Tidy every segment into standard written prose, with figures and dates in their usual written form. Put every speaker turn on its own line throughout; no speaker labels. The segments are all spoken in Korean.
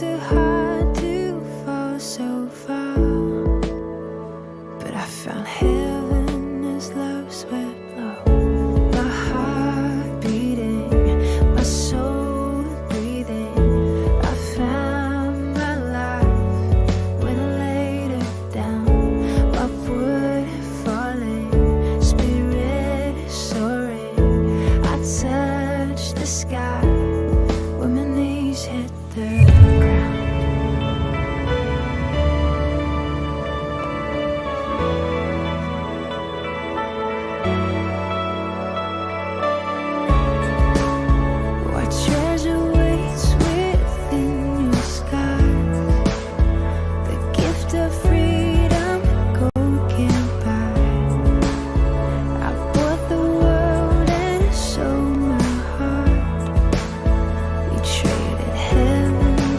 too hard to fall so far, but I found heaven as love swept low. My heart beating, my soul breathing. I found my life when I laid it down. Upward falling, spirit soaring. I touched the sky when my knees hit the ground. What treasure waits within your skies? The gift of freedom gold can't buy. I bought the world and sold my heart. We traded heaven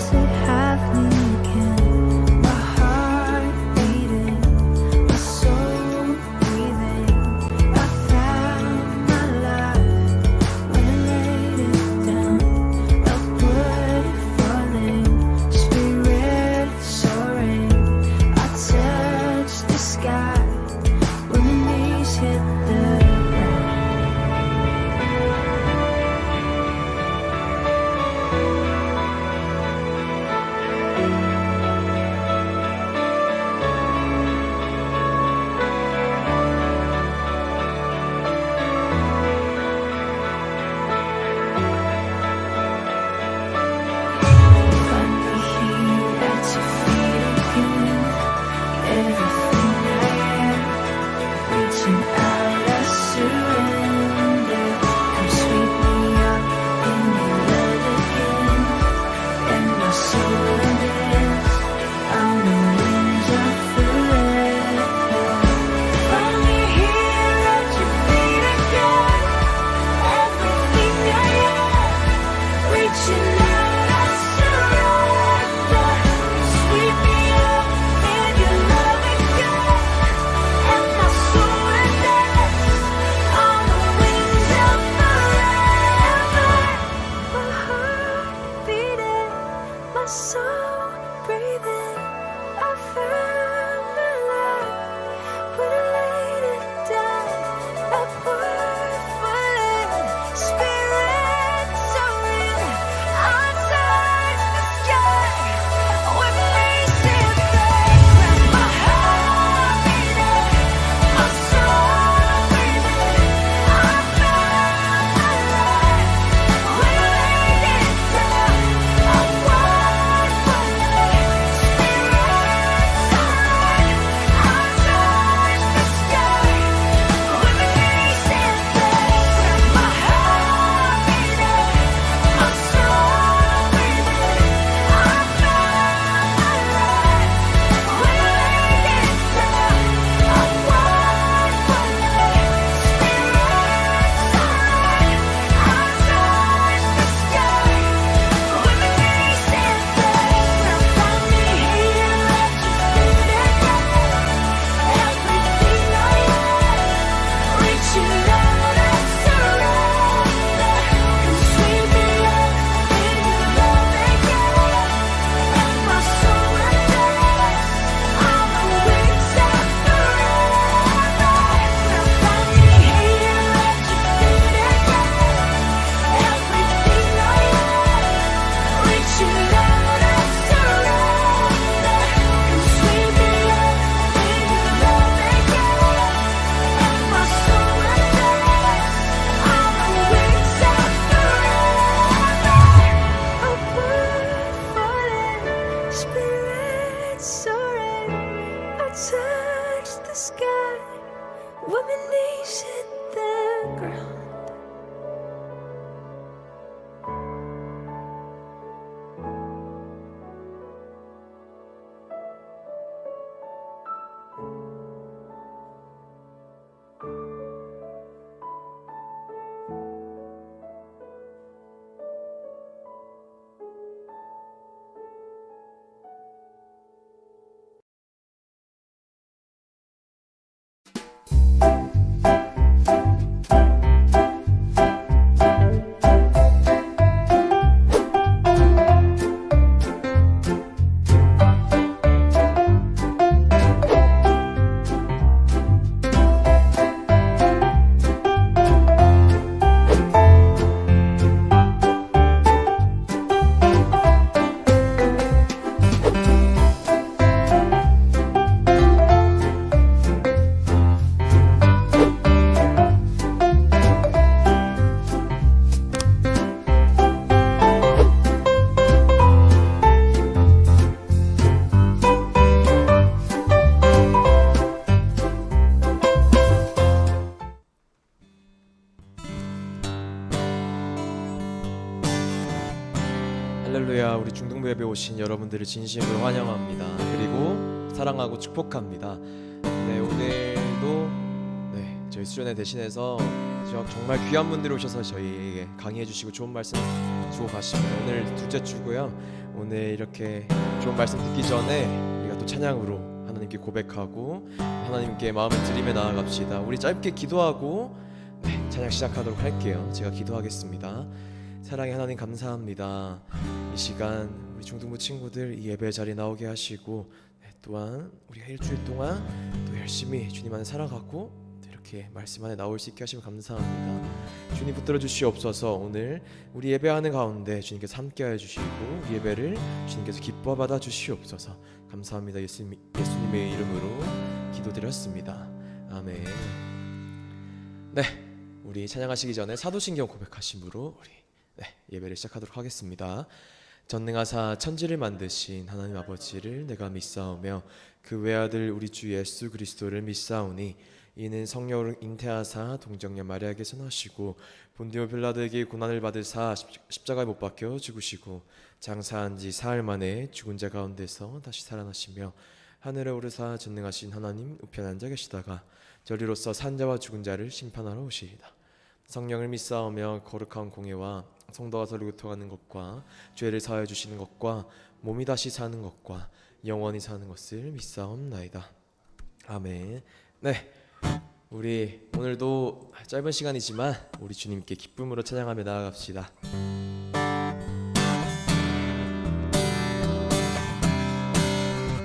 할렐루야. 우리 중등부 예배 오신 여러분들을 진심으로 환영합니다. 그리고 사랑하고 축복합니다. 네, 오늘도 저희 수련회 대신해서 정말 귀한 분들이 오셔서 저희에게 강의해 주시고 좋은 말씀 주고 가십니다. 오늘 둘째 주고요. 오늘 이렇게 좋은 말씀 듣기 전에 우리가 또 찬양으로 하나님께 고백하고 하나님께 마음을 드리며 나아갑시다. 우리 짧게 기도하고 찬양 시작하도록 할게요. 제가 기도하겠습니다. 사랑의 하나님, 감사합니다. 이 시간 우리 중등부 친구들 이 예배 자리에 나오게 하시고 또한 우리가 일주일 동안 또 열심히 주님 안에 살아가고 이렇게 말씀 안에 나올 수 있게 하시면 감사합니다. 주님 붙들어 주시옵소서. 오늘 우리 예배하는 가운데 주님께서 함께하여 주시고 우리 예배를 주님께서 기뻐 받아 주시옵소서. 감사합니다. 예수님의 이름으로 기도드렸습니다. 아멘. 네, 우리 찬양하시기 전에 사도신경 고백하심으로 우리 예배를 시작하도록 하겠습니다. 전능하사 천지를 만드신 하나님 아버지를 내가 믿사오며 그 외아들 우리 주 예수 그리스도를 믿사오니 이는 성령을 잉태하사 동정녀 마리아에게 선하시고 본디오 빌라도에게 고난을 받으사 십자가에 못 박혀 죽으시고 장사한 지 사흘 만에 죽은 자 가운데서 다시 살아나시며 하늘에 오르사 전능하신 하나님 우편에 앉아 계시다가 저리로서 산 자와 죽은 자를 심판하러 오시리다. 성령을 믿사오며 거룩한 공예와 성도가 서로 교통하는 것과 죄를 사하여 주시는 것과 몸이 다시 사는 것과 영원히 사는 것을 믿사옵나이다. 아멘. 네, 우리 오늘도 짧은 시간이지만 우리 주님께 기쁨으로 찬양하며 나아갑시다.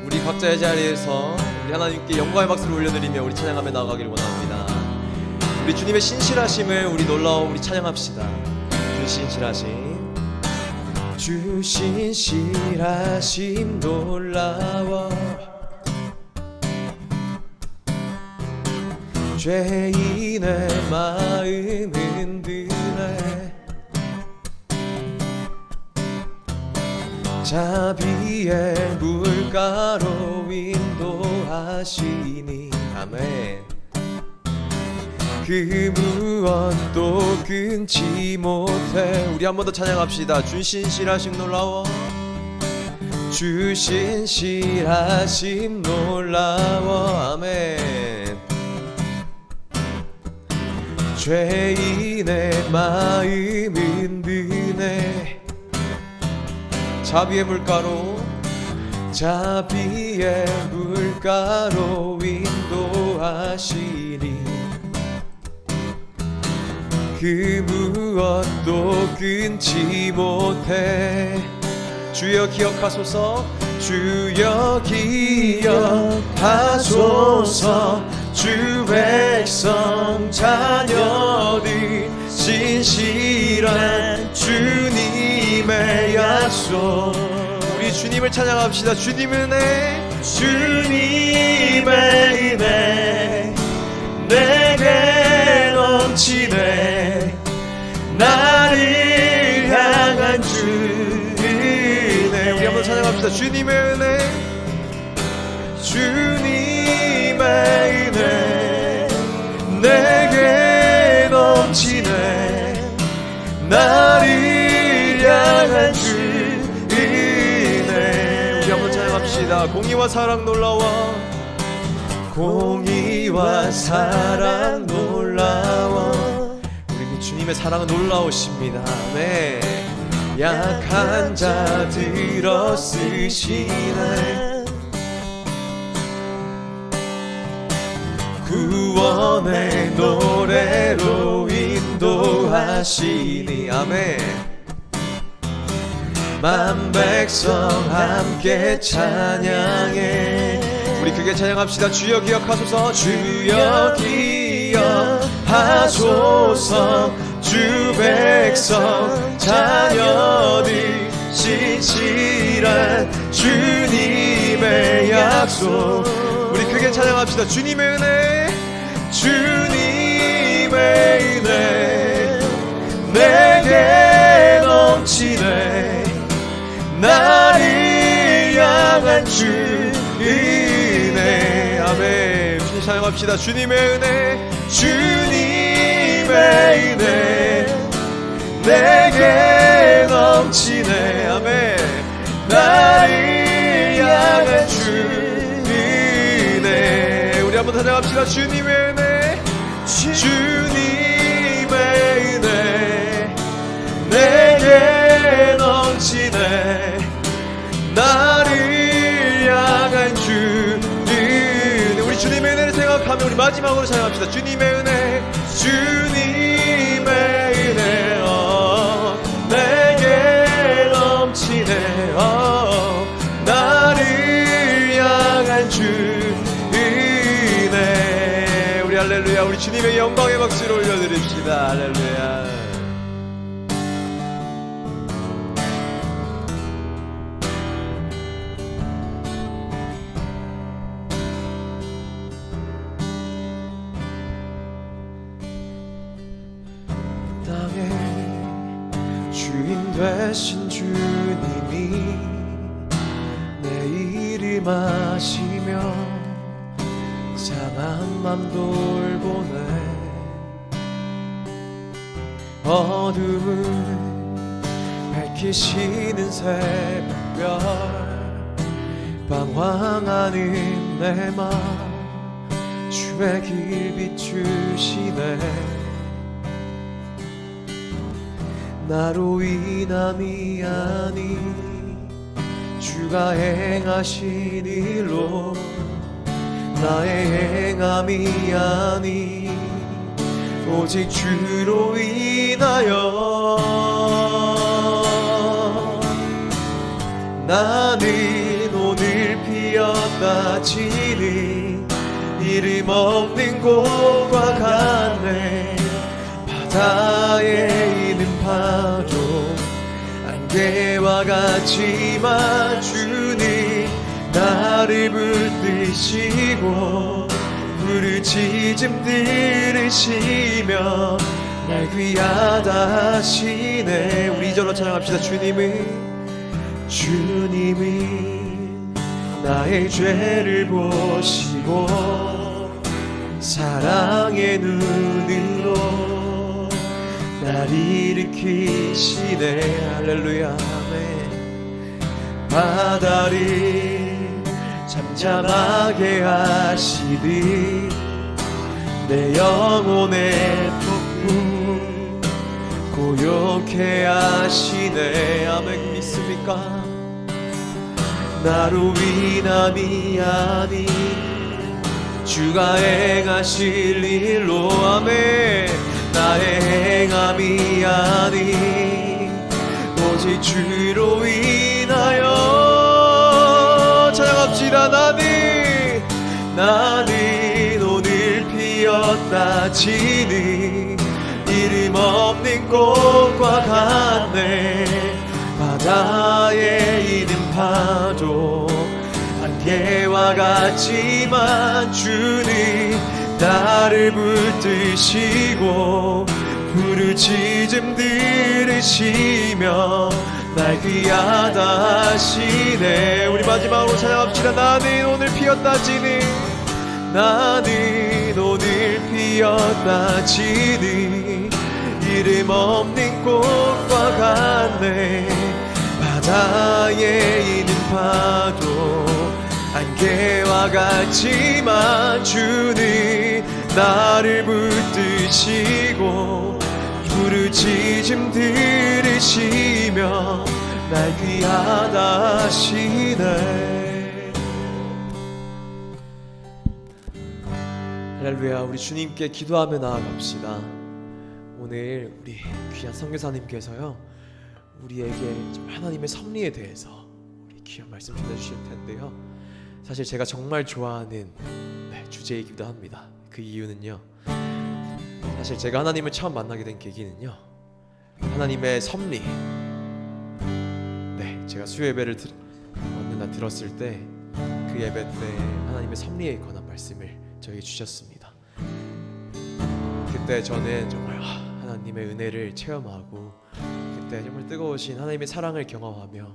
우리 각자의 자리에서 우리 하나님께 영광의 박수를 올려드리며 우리 찬양하며 나아가기를 원합니다. 우리 주님의 신실하심을 우리 놀라워 우리 찬양합시다. 주 신실하심 놀라워 죄인의 마음 흔드네 자비의 물가로 인도하시니 아멘. 그 무엇도 끊지 못해. 우리 한 번 더 찬양합시다. 주 신실하심 놀라워 주 신실하심 놀라워 아멘. 죄인의 마음 흔드네 자비의 물가로 인도하시니 그 무엇도 끊지 못해. 주여 기억하소서. 주여 기억하소서. 주 백성 자녀들 신실한 주님의 약속. 우리 주님을 찬양합시다. 주님의 은혜 주님의 은혜 내게 넘치네 나를 향한 주 은혜. 우리 한번 찬양합시다. 주님의 은혜 주님의 은혜 내게 넘치네 나를 향한 주 은혜. 우리 한번 찬양합시다. 공의와 사랑 놀라워 공의와 사랑 놀라워. 우리 주님의 사랑은 놀라우십니다. 네. 약한 자들 쓰시네 구원의 노래로 인도하시니 아멘. 만백성 함께 찬양해. 우리 크게 찬양합시다. 주여 기억하소서. 주여 기억하소서. 주 백성 자녀들 신실한 주님의 약속. 우리 크게 찬양합시다. 주님의 은혜 주님의 은혜 내게 넘치네 나를 향한 주 은혜. 아멘. 주님 찬양합시다. 주님의 은혜 주님의 은혜 내게 넘치네 넘치네. 아멘. 나를 향한 주님의 은혜. 우리 한번 찬양합시다. 주님의 은혜, 주님의 은혜 내게 넘치네. 나를 향한 주님. 우리 주님의 은혜를 생각하며 우리 마지막으로 찬양합시다. 주님의 은혜, 주님의 은혜 내게 넘치네. 나를 향한 주님의. 우리 할렐루야. 우리 주님의 영광의 박수를 올려드립시다. 할렐루야. 주인 되신 주님이 내 이름 아시며 상한 맘 돌보네. 어둠을 밝히시는 새벽별 방황하는 내 맘 주의 길 비추시네. 나로 인함이 아니 주가 행하신 일로 나의 행함이 아니 오직 주로 인하여 나는 오늘 피었다 지니 이름 없는 곳과 같네. 바다에 있는 파도 안개와 같지만 주님 나를 붙드시고 부르짖음 들으시며 날 귀하다 하시네. 우리 이절로 찬양합시다. 주님이 나의 죄를 보시고 사랑의 눈으로 날 일으키시네. 할렐루야. 아멘. 바다를 잠잠하게 하시듯 내 영혼의 폭풍 고요케 하시네. 아멘. 믿습니까? 나로 인함이 아니 주가 행하실 일로. 아멘. 나의 행함이 아니 오직 주로 인하여 찬양합시다. 나는 오늘 피었다 지니 이름 없는 꽃과 같네. 바다에 있는 파도 안개와 같지만 주님 나를 붙드시고 부르짖음 들으시며 날 귀하다 하시네. 우리 마지막으로 찬양합시다. 나는 오늘 피었다 지니 나는 오늘 피었다 지니 이름 없는 꽃과 같네. 바다에 있는 파도 안개와 같지만 주님 나를 붙드시고 부르짖음 들으시며 날 귀하다 하시네. 할렐루야. 우리 주님께 기도하며 나아갑시다. 오늘 우리 귀한 선교사님께서요 우리에게 하나님의 섭리에 대해서 우리 귀한 말씀 전해주실 텐데요, 사실 제가 정말 좋아하는 주제이기도 합니다. 그 이유는요, 사실 제가 하나님을 처음 만나게 된 계기는요 하나님의 섭리, 제가 수요 예배를 어느 날 들었을 때 그 예배 때 하나님의 섭리에 관한 말씀을 저에게 주셨습니다. 그때 저는 정말 하나님의 은혜를 체험하고 그때 정말 뜨거우신 하나님의 사랑을 경험하며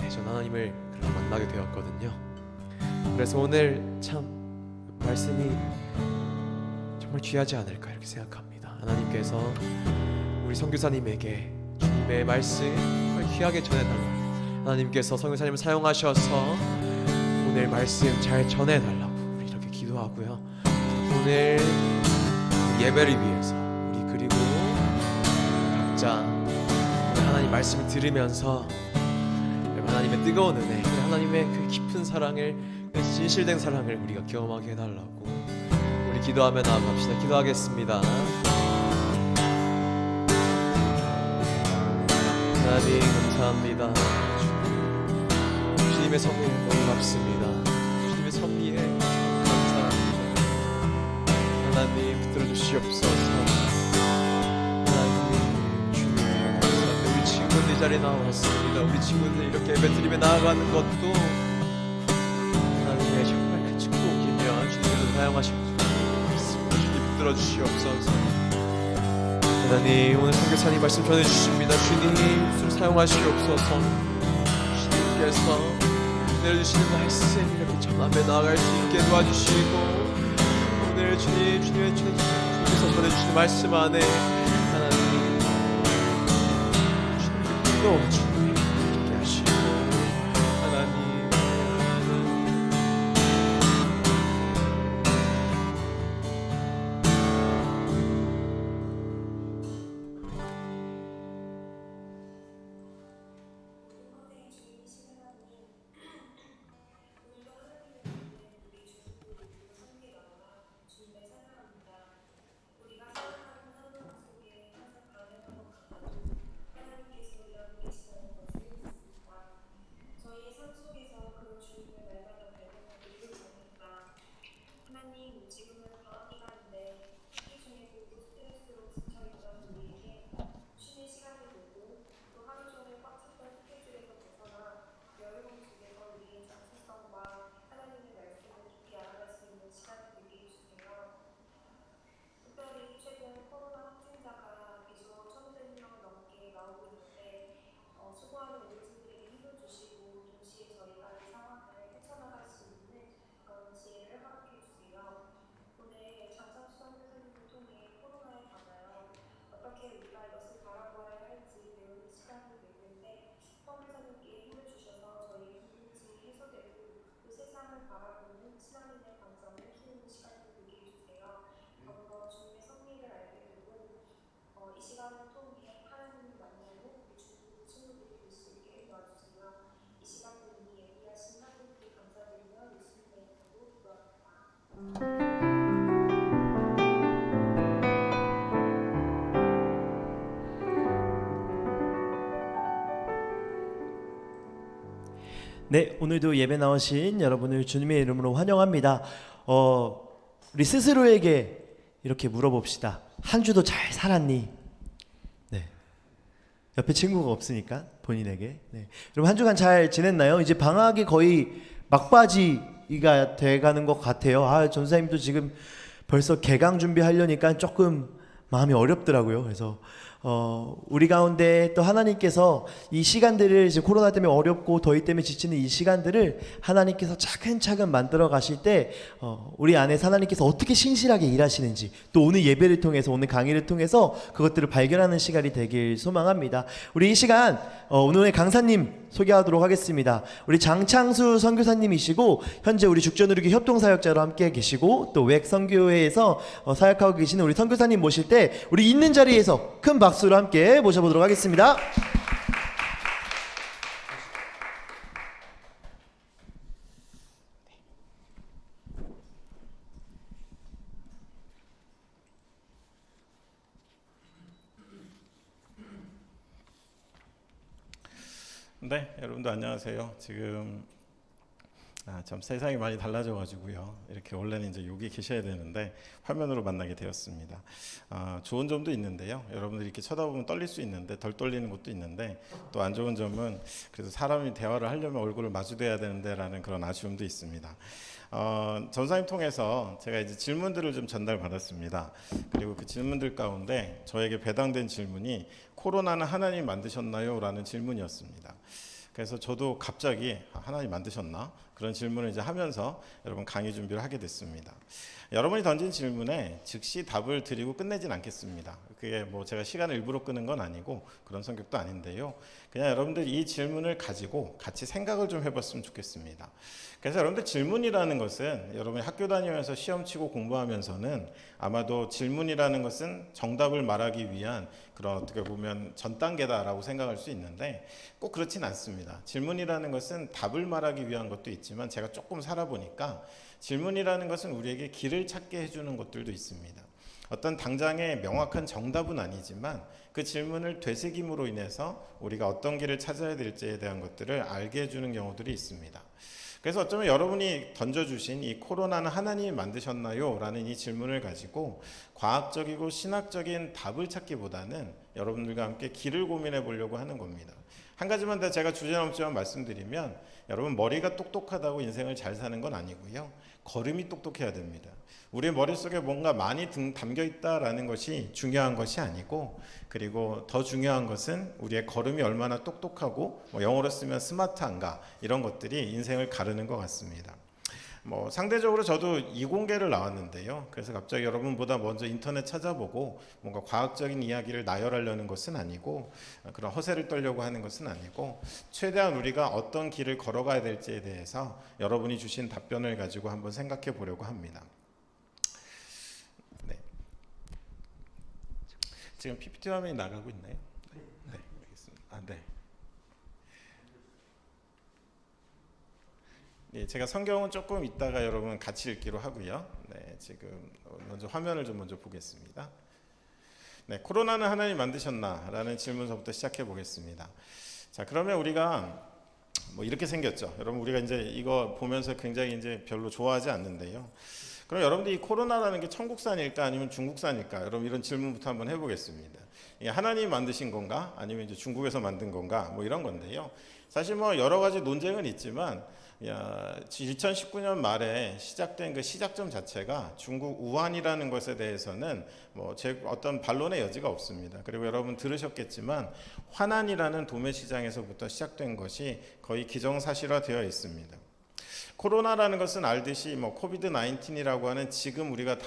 저는 하나님을 만나게 되었거든요. 그래서 오늘 참 말씀이 정말 귀하지 않을까 이렇게 생각합니다. 하나님께서 우리 선교사님에게 주는 하나님의 말씀을 귀하게 전해달라고, 하나님께서 선교사님을 사용하셔서 오늘 말씀 잘 전해달라고 우리 이렇게 기도하고요. 오늘 예배를 위해서 우리 그리고 각자 오늘 하나님 말씀을 들으면서 하나님의 뜨거운 은혜, 하나님의 그 깊은 사랑을, 그 진실된 사랑을 우리가 경험하게 해달라고 우리 기도하며 나아갑시다. 기도하겠습니다. 하나님 감사합니다. 주님의 섭리에 놀랍습니다. 주님의 섭리에 감사합니다. 하나님 붙들어 주시옵소서. 하나님 주님 감사합니다. 우리 친구들 자리에 나왔습니다. 우리 친구들 이렇게 예배드리며 나아가는 것도 하나님의 정말 큰 축복이며 주님께서 사용하시옵소서. 주님 붙들어 주시옵소서. 하나님 오늘 선교사님 말씀 전해주십니다. 주님 사용하시옵소서. 주님께서 내려주시는 말씀 이렇게 전함에 나아갈 수 있게 도와주시고, 오늘 주님의 주님께서 전해주시는 말씀 안에 하나님 주님의 뜨거운 주님이 있게 하시고, 하나님
네, 오늘도 예배 나오신 여러분을 주님의 이름으로 환영합니다. 우리 스스로에게 이렇게 물어봅시다. 한 주도 잘 살았니? 네. 옆에 친구가 없으니까 본인에게. 네. 여러분 한 주간 잘 지냈나요? 이제 방학이 거의 막바지가 돼가는 것 같아요. 전사님도 지금 벌써 개강 준비하려니까 조금 마음이 어렵더라고요. 그래서 우리 가운데 또 하나님께서 이 시간들을 이제 코로나 때문에 어렵고 더위 때문에 지치는 이 시간들을 하나님께서 차근차근 만들어 가실 때 우리 안에서 하나님께서 어떻게 신실하게 일하시는지, 또 오늘 예배를 통해서, 오늘 강의를 통해서 그것들을 발견하는 시간이 되길 소망합니다. 우리 이 시간 오늘의 강사님 소개하도록 하겠습니다. 우리 장창수 선교사님이시고 현재 우리 죽전의료교 협동사역자로 함께 계시고 또 웩선교회에서 사역하고 계시는 우리 선교사님 모실 때 우리 있는 자리에서 큰 박수로 함께 모셔보도록 하겠습니다.
네, 여러분도 안녕하세요. 지금 참 세상이 많이 달라져가지고요. 이렇게 원래는 이제 여기 계셔야 되는데 화면으로 만나게 되었습니다. 좋은 점도 있는데요. 여러분들이 이렇게 쳐다보면 떨릴 수 있는데 덜 떨리는 것도 있는데, 또 안 좋은 점은 그래도 사람이 대화를 하려면 얼굴을 마주대야 되는데라는 그런 아쉬움도 있습니다. 전사님 통해서 제가 이제 질문들을 좀 전달받았습니다. 그리고 그 질문들 가운데 저에게 배당된 질문이 코로나는 하나님 만드셨나요? 라는 질문이었습니다. 그래서 저도 갑자기 하나님 만드셨나? 그런 질문을 이제 하면서 여러분 강의 준비를 하게 됐습니다. 여러분이 던진 질문에 즉시 답을 드리고 끝내진 않겠습니다. 그게 뭐 제가 시간을 일부러 끄는 건 아니고 그런 성격도 아닌데요. 그냥 여러분들 이 질문을 가지고 같이 생각을 좀 해봤으면 좋겠습니다. 그래서 여러분들 질문이라는 것은 여러분이 학교 다니면서 시험 치고 공부하면서는 아마도 질문이라는 것은 정답을 말하기 위한 그런 어떻게 보면 전 단계다라고 생각할 수 있는데 꼭 그렇진 않습니다. 질문이라는 것은 답을 말하기 위한 것도 있지만 제가 조금 살아보니까 질문이라는 것은 우리에게 길을 찾게 해주는 것들도 있습니다. 어떤 당장의 명확한 정답은 아니지만 그 질문을 되새김으로 인해서 우리가 어떤 길을 찾아야 될지에 대한 것들을 알게 해주는 경우들이 있습니다. 그래서 어쩌면 여러분이 던져주신 이 코로나는 하나님이 만드셨나요? 라는 이 질문을 가지고 과학적이고 신학적인 답을 찾기보다는 여러분들과 함께 길을 고민해 보려고 하는 겁니다. 한 가지만 더 제가 주제넘지만 말씀드리면 여러분 머리가 똑똑하다고 인생을 잘 사는 건 아니고요. 걸음이 똑똑해야 됩니다. 우리의 머릿속에 뭔가 많이 담겨 있다라는 것이 중요한 것이 아니고 그리고 더 중요한 것은 우리의 걸음이 얼마나 똑똑하고 영어로 쓰면 스마트한가 이런 것들이 인생을 가르는 것 같습니다. 상대적으로 저도 이공계를 나왔는데요. 그래서 갑자기 여러분보다 먼저 인터넷 찾아보고 뭔가 과학적인 이야기를 나열하려는 것은 아니고 그런 허세를 떨려고 하는 것은 아니고 최대한 우리가 어떤 길을 걸어가야 될지에 대해서 여러분이 주신 답변을 가지고 한번 생각해 보려고 합니다. 네. 지금 PPT 화면이 나가고 있나요? 네, 알겠습니다. 네. 예, 제가 성경은 조금 이따가 여러분 같이 읽기로 하고요. 네, 지금 먼저 화면을 좀 먼저 보겠습니다. 네, 코로나는 하나님 만드셨나라는 질문서부터 시작해 보겠습니다. 자, 그러면 우리가 이렇게 생겼죠. 여러분 우리가 이제 이거 보면서 굉장히 이제 별로 좋아하지 않는데요. 그럼 여러분들 이 코로나라는 게 천국산일까 아니면 중국산일까? 여러분 이런 질문부터 한번 해보겠습니다. 이게 하나님이 만드신 건가? 아니면 이제 중국에서 만든 건가? 이런 건데요. 사실 여러 가지 논쟁은 있지만 2019년 말에 시작된 그 시작점 자체가 중국 우한이라는 것에 대해서는 제 어떤 반론의 여지가 없습니다. 그리고 여러분 들으셨겠지만 화난이라는 도매 시장에서부터 시작된 것이 거의 기정사실화되어 있습니다. 코로나라는 것은 알듯이 코비드 19이라고 하는 지금 우리가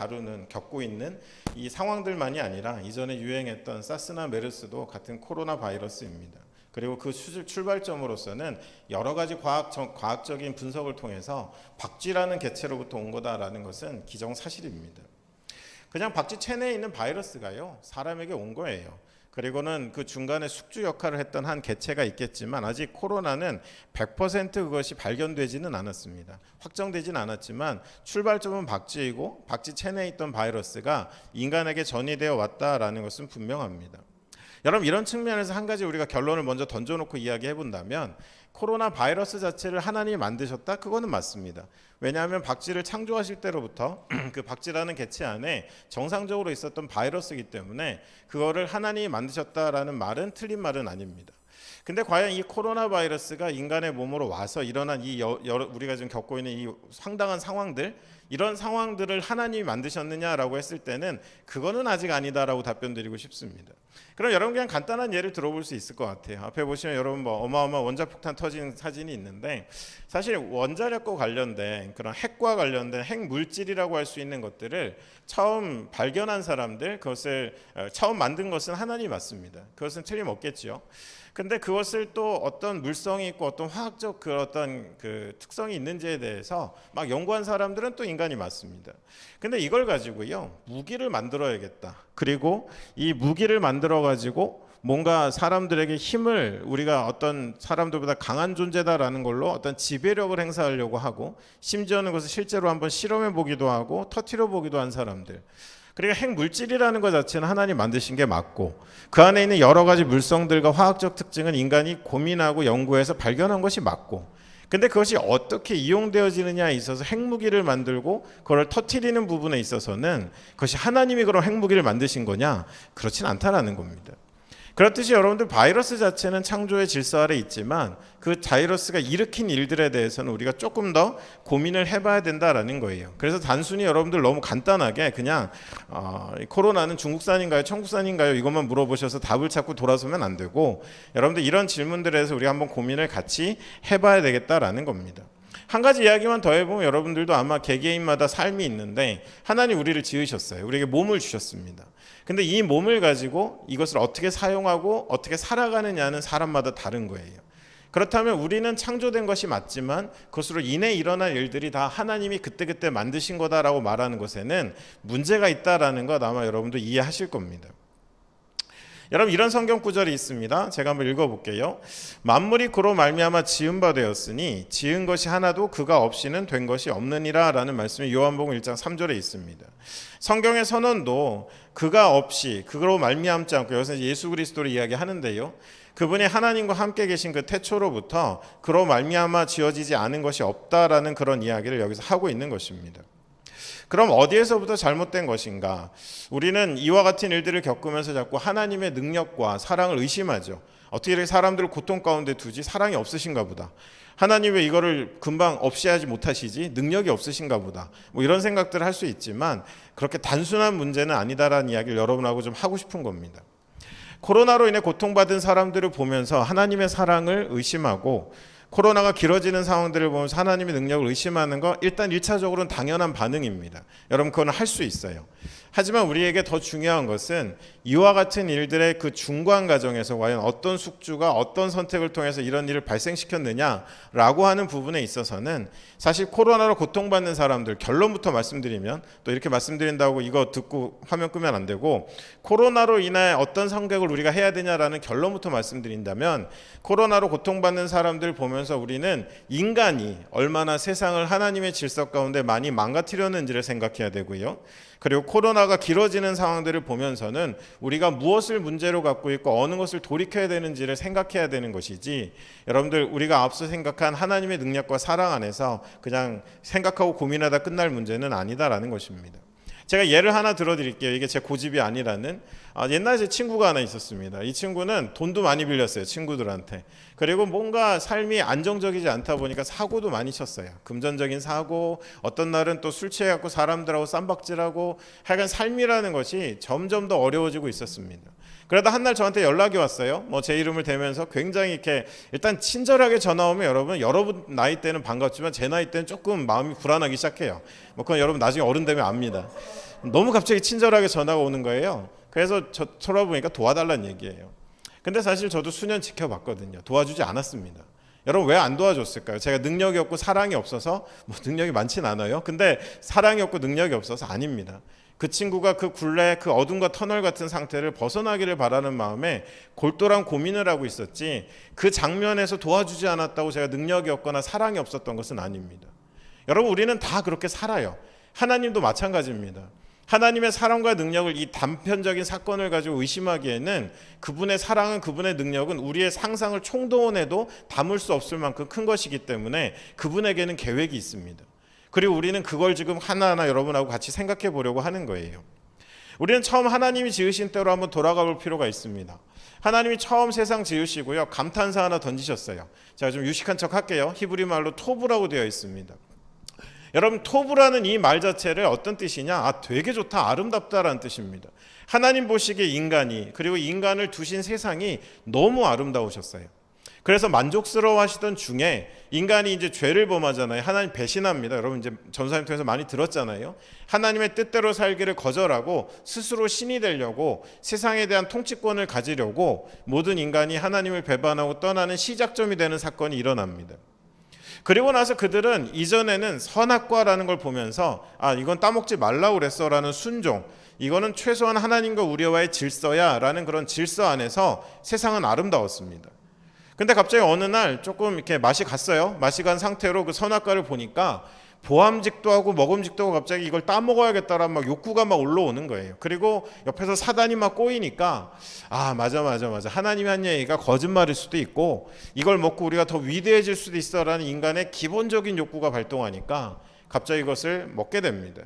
겪고 있는 이 상황들만이 아니라 이전에 유행했던 사스나 메르스도 같은 코로나 바이러스입니다. 그리고 그 출발점으로서는 여러 가지 과학적인 분석을 통해서 박쥐라는 개체로부터 온 거다라는 것은 기정사실입니다. 그냥 박쥐 체내에 있는 바이러스가요, 사람에게 온 거예요. 그리고는 그 중간에 숙주 역할을 했던 한 개체가 있겠지만 아직 코로나는 100% 그것이 발견되지는 않았습니다. 확정되지는 않았지만 출발점은 박쥐이고 박쥐 체내에 있던 바이러스가 인간에게 전이되어 왔다라는 것은 분명합니다. 여러분 이런 측면에서 한 가지 우리가 결론을 먼저 던져놓고 이야기해 본다면 코로나 바이러스 자체를 하나님이 만드셨다? 그거는 맞습니다. 왜냐하면 박쥐를 창조하실 때로부터 그 박쥐라는 개체 안에 정상적으로 있었던 바이러스이기 때문에 그거를 하나님이 만드셨다라는 말은 틀린 말은 아닙니다. 근데 과연 이 코로나 바이러스가 인간의 몸으로 와서 일어난 우리가 지금 겪고 있는 이 상당한 상황들, 이런 상황들을 하나님이 만드셨느냐라고 했을 때는 그거는 아직 아니다라고 답변 드리고 싶습니다. 그럼 여러분 그냥 간단한 예를 들어볼 수 있을 것 같아요. 앞에 보시면 여러분 어마어마한 원자폭탄 터진 사진이 있는데 사실 원자력과 관련된 그런 핵과 관련된 핵물질이라고 할 수 있는 것들을 처음 발견한 사람들, 그것을 처음 만든 것은 하나님이 맞습니다. 그것은 틀림없겠죠. 근데 그것을 또 어떤 물성이 있고 어떤 화학적 어떤 특성이 있는지에 대해서 막 연구한 사람들은 또 인간이 맞습니다. 근데 이걸 가지고요, 무기를 만들어야겠다. 그리고 이 무기를 만들어 가지고 뭔가 사람들에게 힘을, 우리가 어떤 사람들보다 강한 존재다라는 걸로 어떤 지배력을 행사하려고 하고, 심지어는 그것을 실제로 한번 실험해 보기도 하고 터뜨려 보기도 한 사람들. 그러니까 핵물질이라는 것 자체는 하나님 만드신 게 맞고 그 안에 있는 여러 가지 물성들과 화학적 특징은 인간이 고민하고 연구해서 발견한 것이 맞고, 근데 그것이 어떻게 이용되어지느냐에 있어서 핵무기를 만들고 그걸 터뜨리는 부분에 있어서는 그것이 하나님이 그런 핵무기를 만드신 거냐? 그렇진 않다라는 겁니다. 그렇듯이 여러분들 바이러스 자체는 창조의 질서 아래 있지만 그 바이러스가 일으킨 일들에 대해서는 우리가 조금 더 고민을 해봐야 된다라는 거예요. 그래서 단순히 여러분들 너무 간단하게 그냥 코로나는 중국산인가요 청국산인가요 이것만 물어보셔서 답을 찾고 돌아서면 안 되고, 여러분들 이런 질문들에 대해서 우리가 한번 고민을 같이 해봐야 되겠다라는 겁니다. 한 가지 이야기만 더 해보면 여러분들도 아마 개개인마다 삶이 있는데 하나님 우리를 지으셨어요. 우리에게 몸을 주셨습니다. 근데 이 몸을 가지고 이것을 어떻게 사용하고 어떻게 살아가느냐는 사람마다 다른 거예요. 그렇다면 우리는 창조된 것이 맞지만 그것으로 인해 일어날 일들이 다 하나님이 그때그때 만드신 거다라고 말하는 것에는 문제가 있다라는 것 아마 여러분도 이해하실 겁니다. 여러분 이런 성경 구절이 있습니다. 제가 한번 읽어볼게요. 만물이 그로 말미암아 지은 바 되었으니 지은 것이 하나도 그가 없이는 된 것이 없느니라 라는 말씀이 요한복음 1장 3절에 있습니다. 성경의 선언도 그가 없이 그로 말미암지 않고, 여기서 예수 그리스도를 이야기하는데요, 그분이 하나님과 함께 계신 그 태초로부터 그로 말미암아 지어지지 않은 것이 없다라는 그런 이야기를 여기서 하고 있는 것입니다. 그럼 어디에서부터 잘못된 것인가? 우리는 이와 같은 일들을 겪으면서 자꾸 하나님의 능력과 사랑을 의심하죠. 어떻게 이렇게 사람들을 고통 가운데 두지? 사랑이 없으신가 보다. 하나님 왜 이거를 금방 없이 하지 못하시지? 능력이 없으신가 보다. 뭐 이런 생각들을 할 수 있지만 그렇게 단순한 문제는 아니다라는 이야기를 여러분하고 좀 하고 싶은 겁니다. 코로나로 인해 고통받은 사람들을 보면서 하나님의 사랑을 의심하고 코로나가 길어지는 상황들을 보면서 하나님의 능력을 의심하는 거 일단 1차적으로는 당연한 반응입니다. 여러분 그건 할 수 있어요. 하지만 우리에게 더 중요한 것은 이와 같은 일들의 그 중간 과정에서 과연 어떤 숙주가 어떤 선택을 통해서 이런 일을 발생시켰느냐라고 하는 부분에 있어서는 사실 코로나로 고통받는 사람들, 결론부터 말씀드리면, 또 이렇게 말씀드린다고 이거 듣고 화면 끄면 안 되고, 코로나로 인해 어떤 선택을 우리가 해야 되냐라는 결론부터 말씀드린다면, 코로나로 고통받는 사람들 보면서 우리는 인간이 얼마나 세상을 하나님의 질서 가운데 많이 망가뜨렸는지를 생각해야 되고요. 그리고 코로나가 길어지는 상황들을 보면서는 우리가 무엇을 문제로 갖고 있고 어느 것을 돌이켜야 되는지를 생각해야 되는 것이지, 여러분들 우리가 앞서 생각한 하나님의 능력과 사랑 안에서 그냥 생각하고 고민하다 끝날 문제는 아니다라는 것입니다. 제가 예를 하나 들어드릴게요. 이게 제 고집이 아니라는, 옛날에 제 친구가 하나 있었습니다. 이 친구는 돈도 많이 빌렸어요, 친구들한테. 그리고 뭔가 삶이 안정적이지 않다 보니까 사고도 많이 쳤어요. 금전적인 사고, 어떤 날은 또 술 취해갖고 사람들하고 쌈박질하고, 하여간 삶이라는 것이 점점 더 어려워지고 있었습니다. 그러다 한 날 저한테 연락이 왔어요. 뭐 제 이름을 대면서 굉장히 이렇게 일단 친절하게 전화 오면 여러분 나이 때는 반갑지만 제 나이 때는 조금 마음이 불안하기 시작해요. 뭐 그건 여러분 나중에 어른 되면 압니다. 너무 갑자기 친절하게 전화가 오는 거예요. 그래서 저 쳐다보니까 도와달라는 얘기예요. 근데 사실 저도 수년 지켜봤거든요. 도와주지 않았습니다. 여러분 왜 안 도와줬을까요? 제가 능력이 없고 사랑이 없어서? 뭐 능력이 많진 않아요. 근데 사랑이 없고 능력이 없어서? 아닙니다. 그 친구가 그 굴레, 그 어둠과 터널 같은 상태를 벗어나기를 바라는 마음에 골똘한 고민을 하고 있었지, 그 장면에서 도와주지 않았다고 제가 능력이 없거나 사랑이 없었던 것은 아닙니다. 여러분 우리는 다 그렇게 살아요. 하나님도 마찬가지입니다. 하나님의 사랑과 능력을 이 단편적인 사건을 가지고 의심하기에는 그분의 사랑은, 그분의 능력은 우리의 상상을 총동원해도 담을 수 없을 만큼 큰 것이기 때문에 그분에게는 계획이 있습니다. 그리고 우리는 그걸 지금 하나하나 여러분하고 같이 생각해 보려고 하는 거예요. 우리는 처음 하나님이 지으신 때로 한번 돌아가 볼 필요가 있습니다. 하나님이 처음 세상 지으시고요, 감탄사 하나 던지셨어요. 제가 좀 유식한 척 할게요. 히브리 말로 토브라고 되어 있습니다. 여러분 토브라는 이 말 자체를 어떤 뜻이냐? 되게 좋다, 아름답다라는 뜻입니다. 하나님 보시기에 인간이, 그리고 인간을 두신 세상이 너무 아름다우셨어요. 그래서 만족스러워하시던 중에 인간이 이제 죄를 범하잖아요. 하나님 배신합니다. 여러분 이제 전사님 통해서 많이 들었잖아요. 하나님의 뜻대로 살기를 거절하고 스스로 신이 되려고, 세상에 대한 통치권을 가지려고 모든 인간이 하나님을 배반하고 떠나는 시작점이 되는 사건이 일어납니다. 그리고 나서 그들은 이전에는 선악과라는 걸 보면서 이건 따먹지 말라고 그랬어 라는 순종, 이거는 최소한 하나님과 우리와의 질서야 라는 그런 질서 안에서 세상은 아름다웠습니다. 근데 갑자기 어느 날 조금 이렇게 맛이 갔어요. 맛이 간 상태로 그 선악과를 보니까 보암직도 하고 먹음직도 하고 갑자기 이걸 따먹어야겠다라는 막 욕구가 막 올라오는 거예요. 그리고 옆에서 사단이 막 꼬이니까 맞아 하나님이 한 얘기가 거짓말일 수도 있고 이걸 먹고 우리가 더 위대해질 수도 있어라는 인간의 기본적인 욕구가 발동하니까 갑자기 이것을 먹게 됩니다.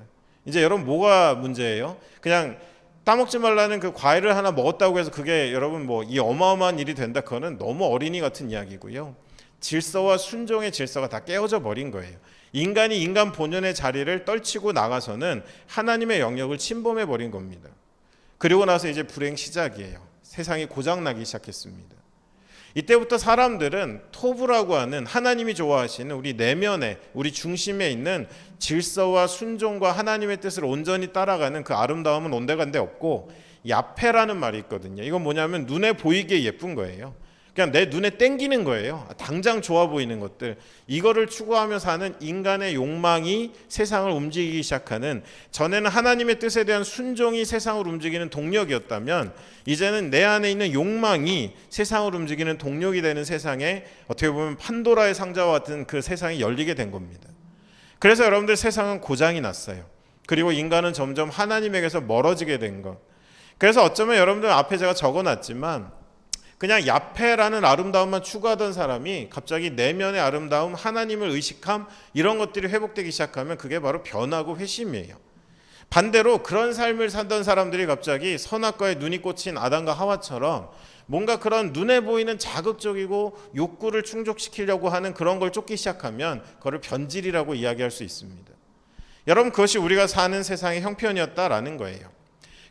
이제 여러분 뭐가 문제예요? 그냥 따먹지 말라는 그 과일을 하나 먹었다고 해서 그게 여러분 뭐 이 어마어마한 일이 된다, 그거는 너무 어린이 같은 이야기고요. 질서와 순종의 질서가 다 깨어져 버린 거예요. 인간이 인간 본연의 자리를 떨치고 나가서는 하나님의 영역을 침범해 버린 겁니다. 그리고 나서 이제 불행 시작이에요. 세상이 고장나기 시작했습니다. 이때부터 사람들은 토부라고 하는 하나님이 좋아하시는 우리 내면에, 우리 중심에 있는 질서와 순종과 하나님의 뜻을 온전히 따라가는 그 아름다움은 온데간데 없고, 야페라는 말이 있거든요. 이건 뭐냐면 눈에 보이게 예쁜 거예요. 그냥 내 눈에 땡기는 거예요. 당장 좋아 보이는 것들, 이거를 추구하며 사는 인간의 욕망이 세상을 움직이기 시작하는, 전에는 하나님의 뜻에 대한 순종이 세상을 움직이는 동력이었다면 이제는 내 안에 있는 욕망이 세상을 움직이는 동력이 되는 세상에, 어떻게 보면 판도라의 상자와 같은 그 세상이 열리게 된 겁니다. 그래서 여러분들, 세상은 고장이 났어요. 그리고 인간은 점점 하나님에게서 멀어지게 된 것. 그래서 어쩌면 여러분들 앞에 제가 적어놨지만, 그냥 야페라는 아름다움만 추구하던 사람이 갑자기 내면의 아름다움, 하나님을 의식함, 이런 것들이 회복되기 시작하면 그게 바로 변화고 회심이에요. 반대로 그런 삶을 살던 사람들이 갑자기 선악과에 눈이 꽂힌 아담과 하와처럼 뭔가 그런 눈에 보이는 자극적이고 욕구를 충족시키려고 하는 그런 걸 쫓기 시작하면 그걸 변질이라고 이야기할 수 있습니다. 여러분, 그것이 우리가 사는 세상의 형편이었다라는 거예요.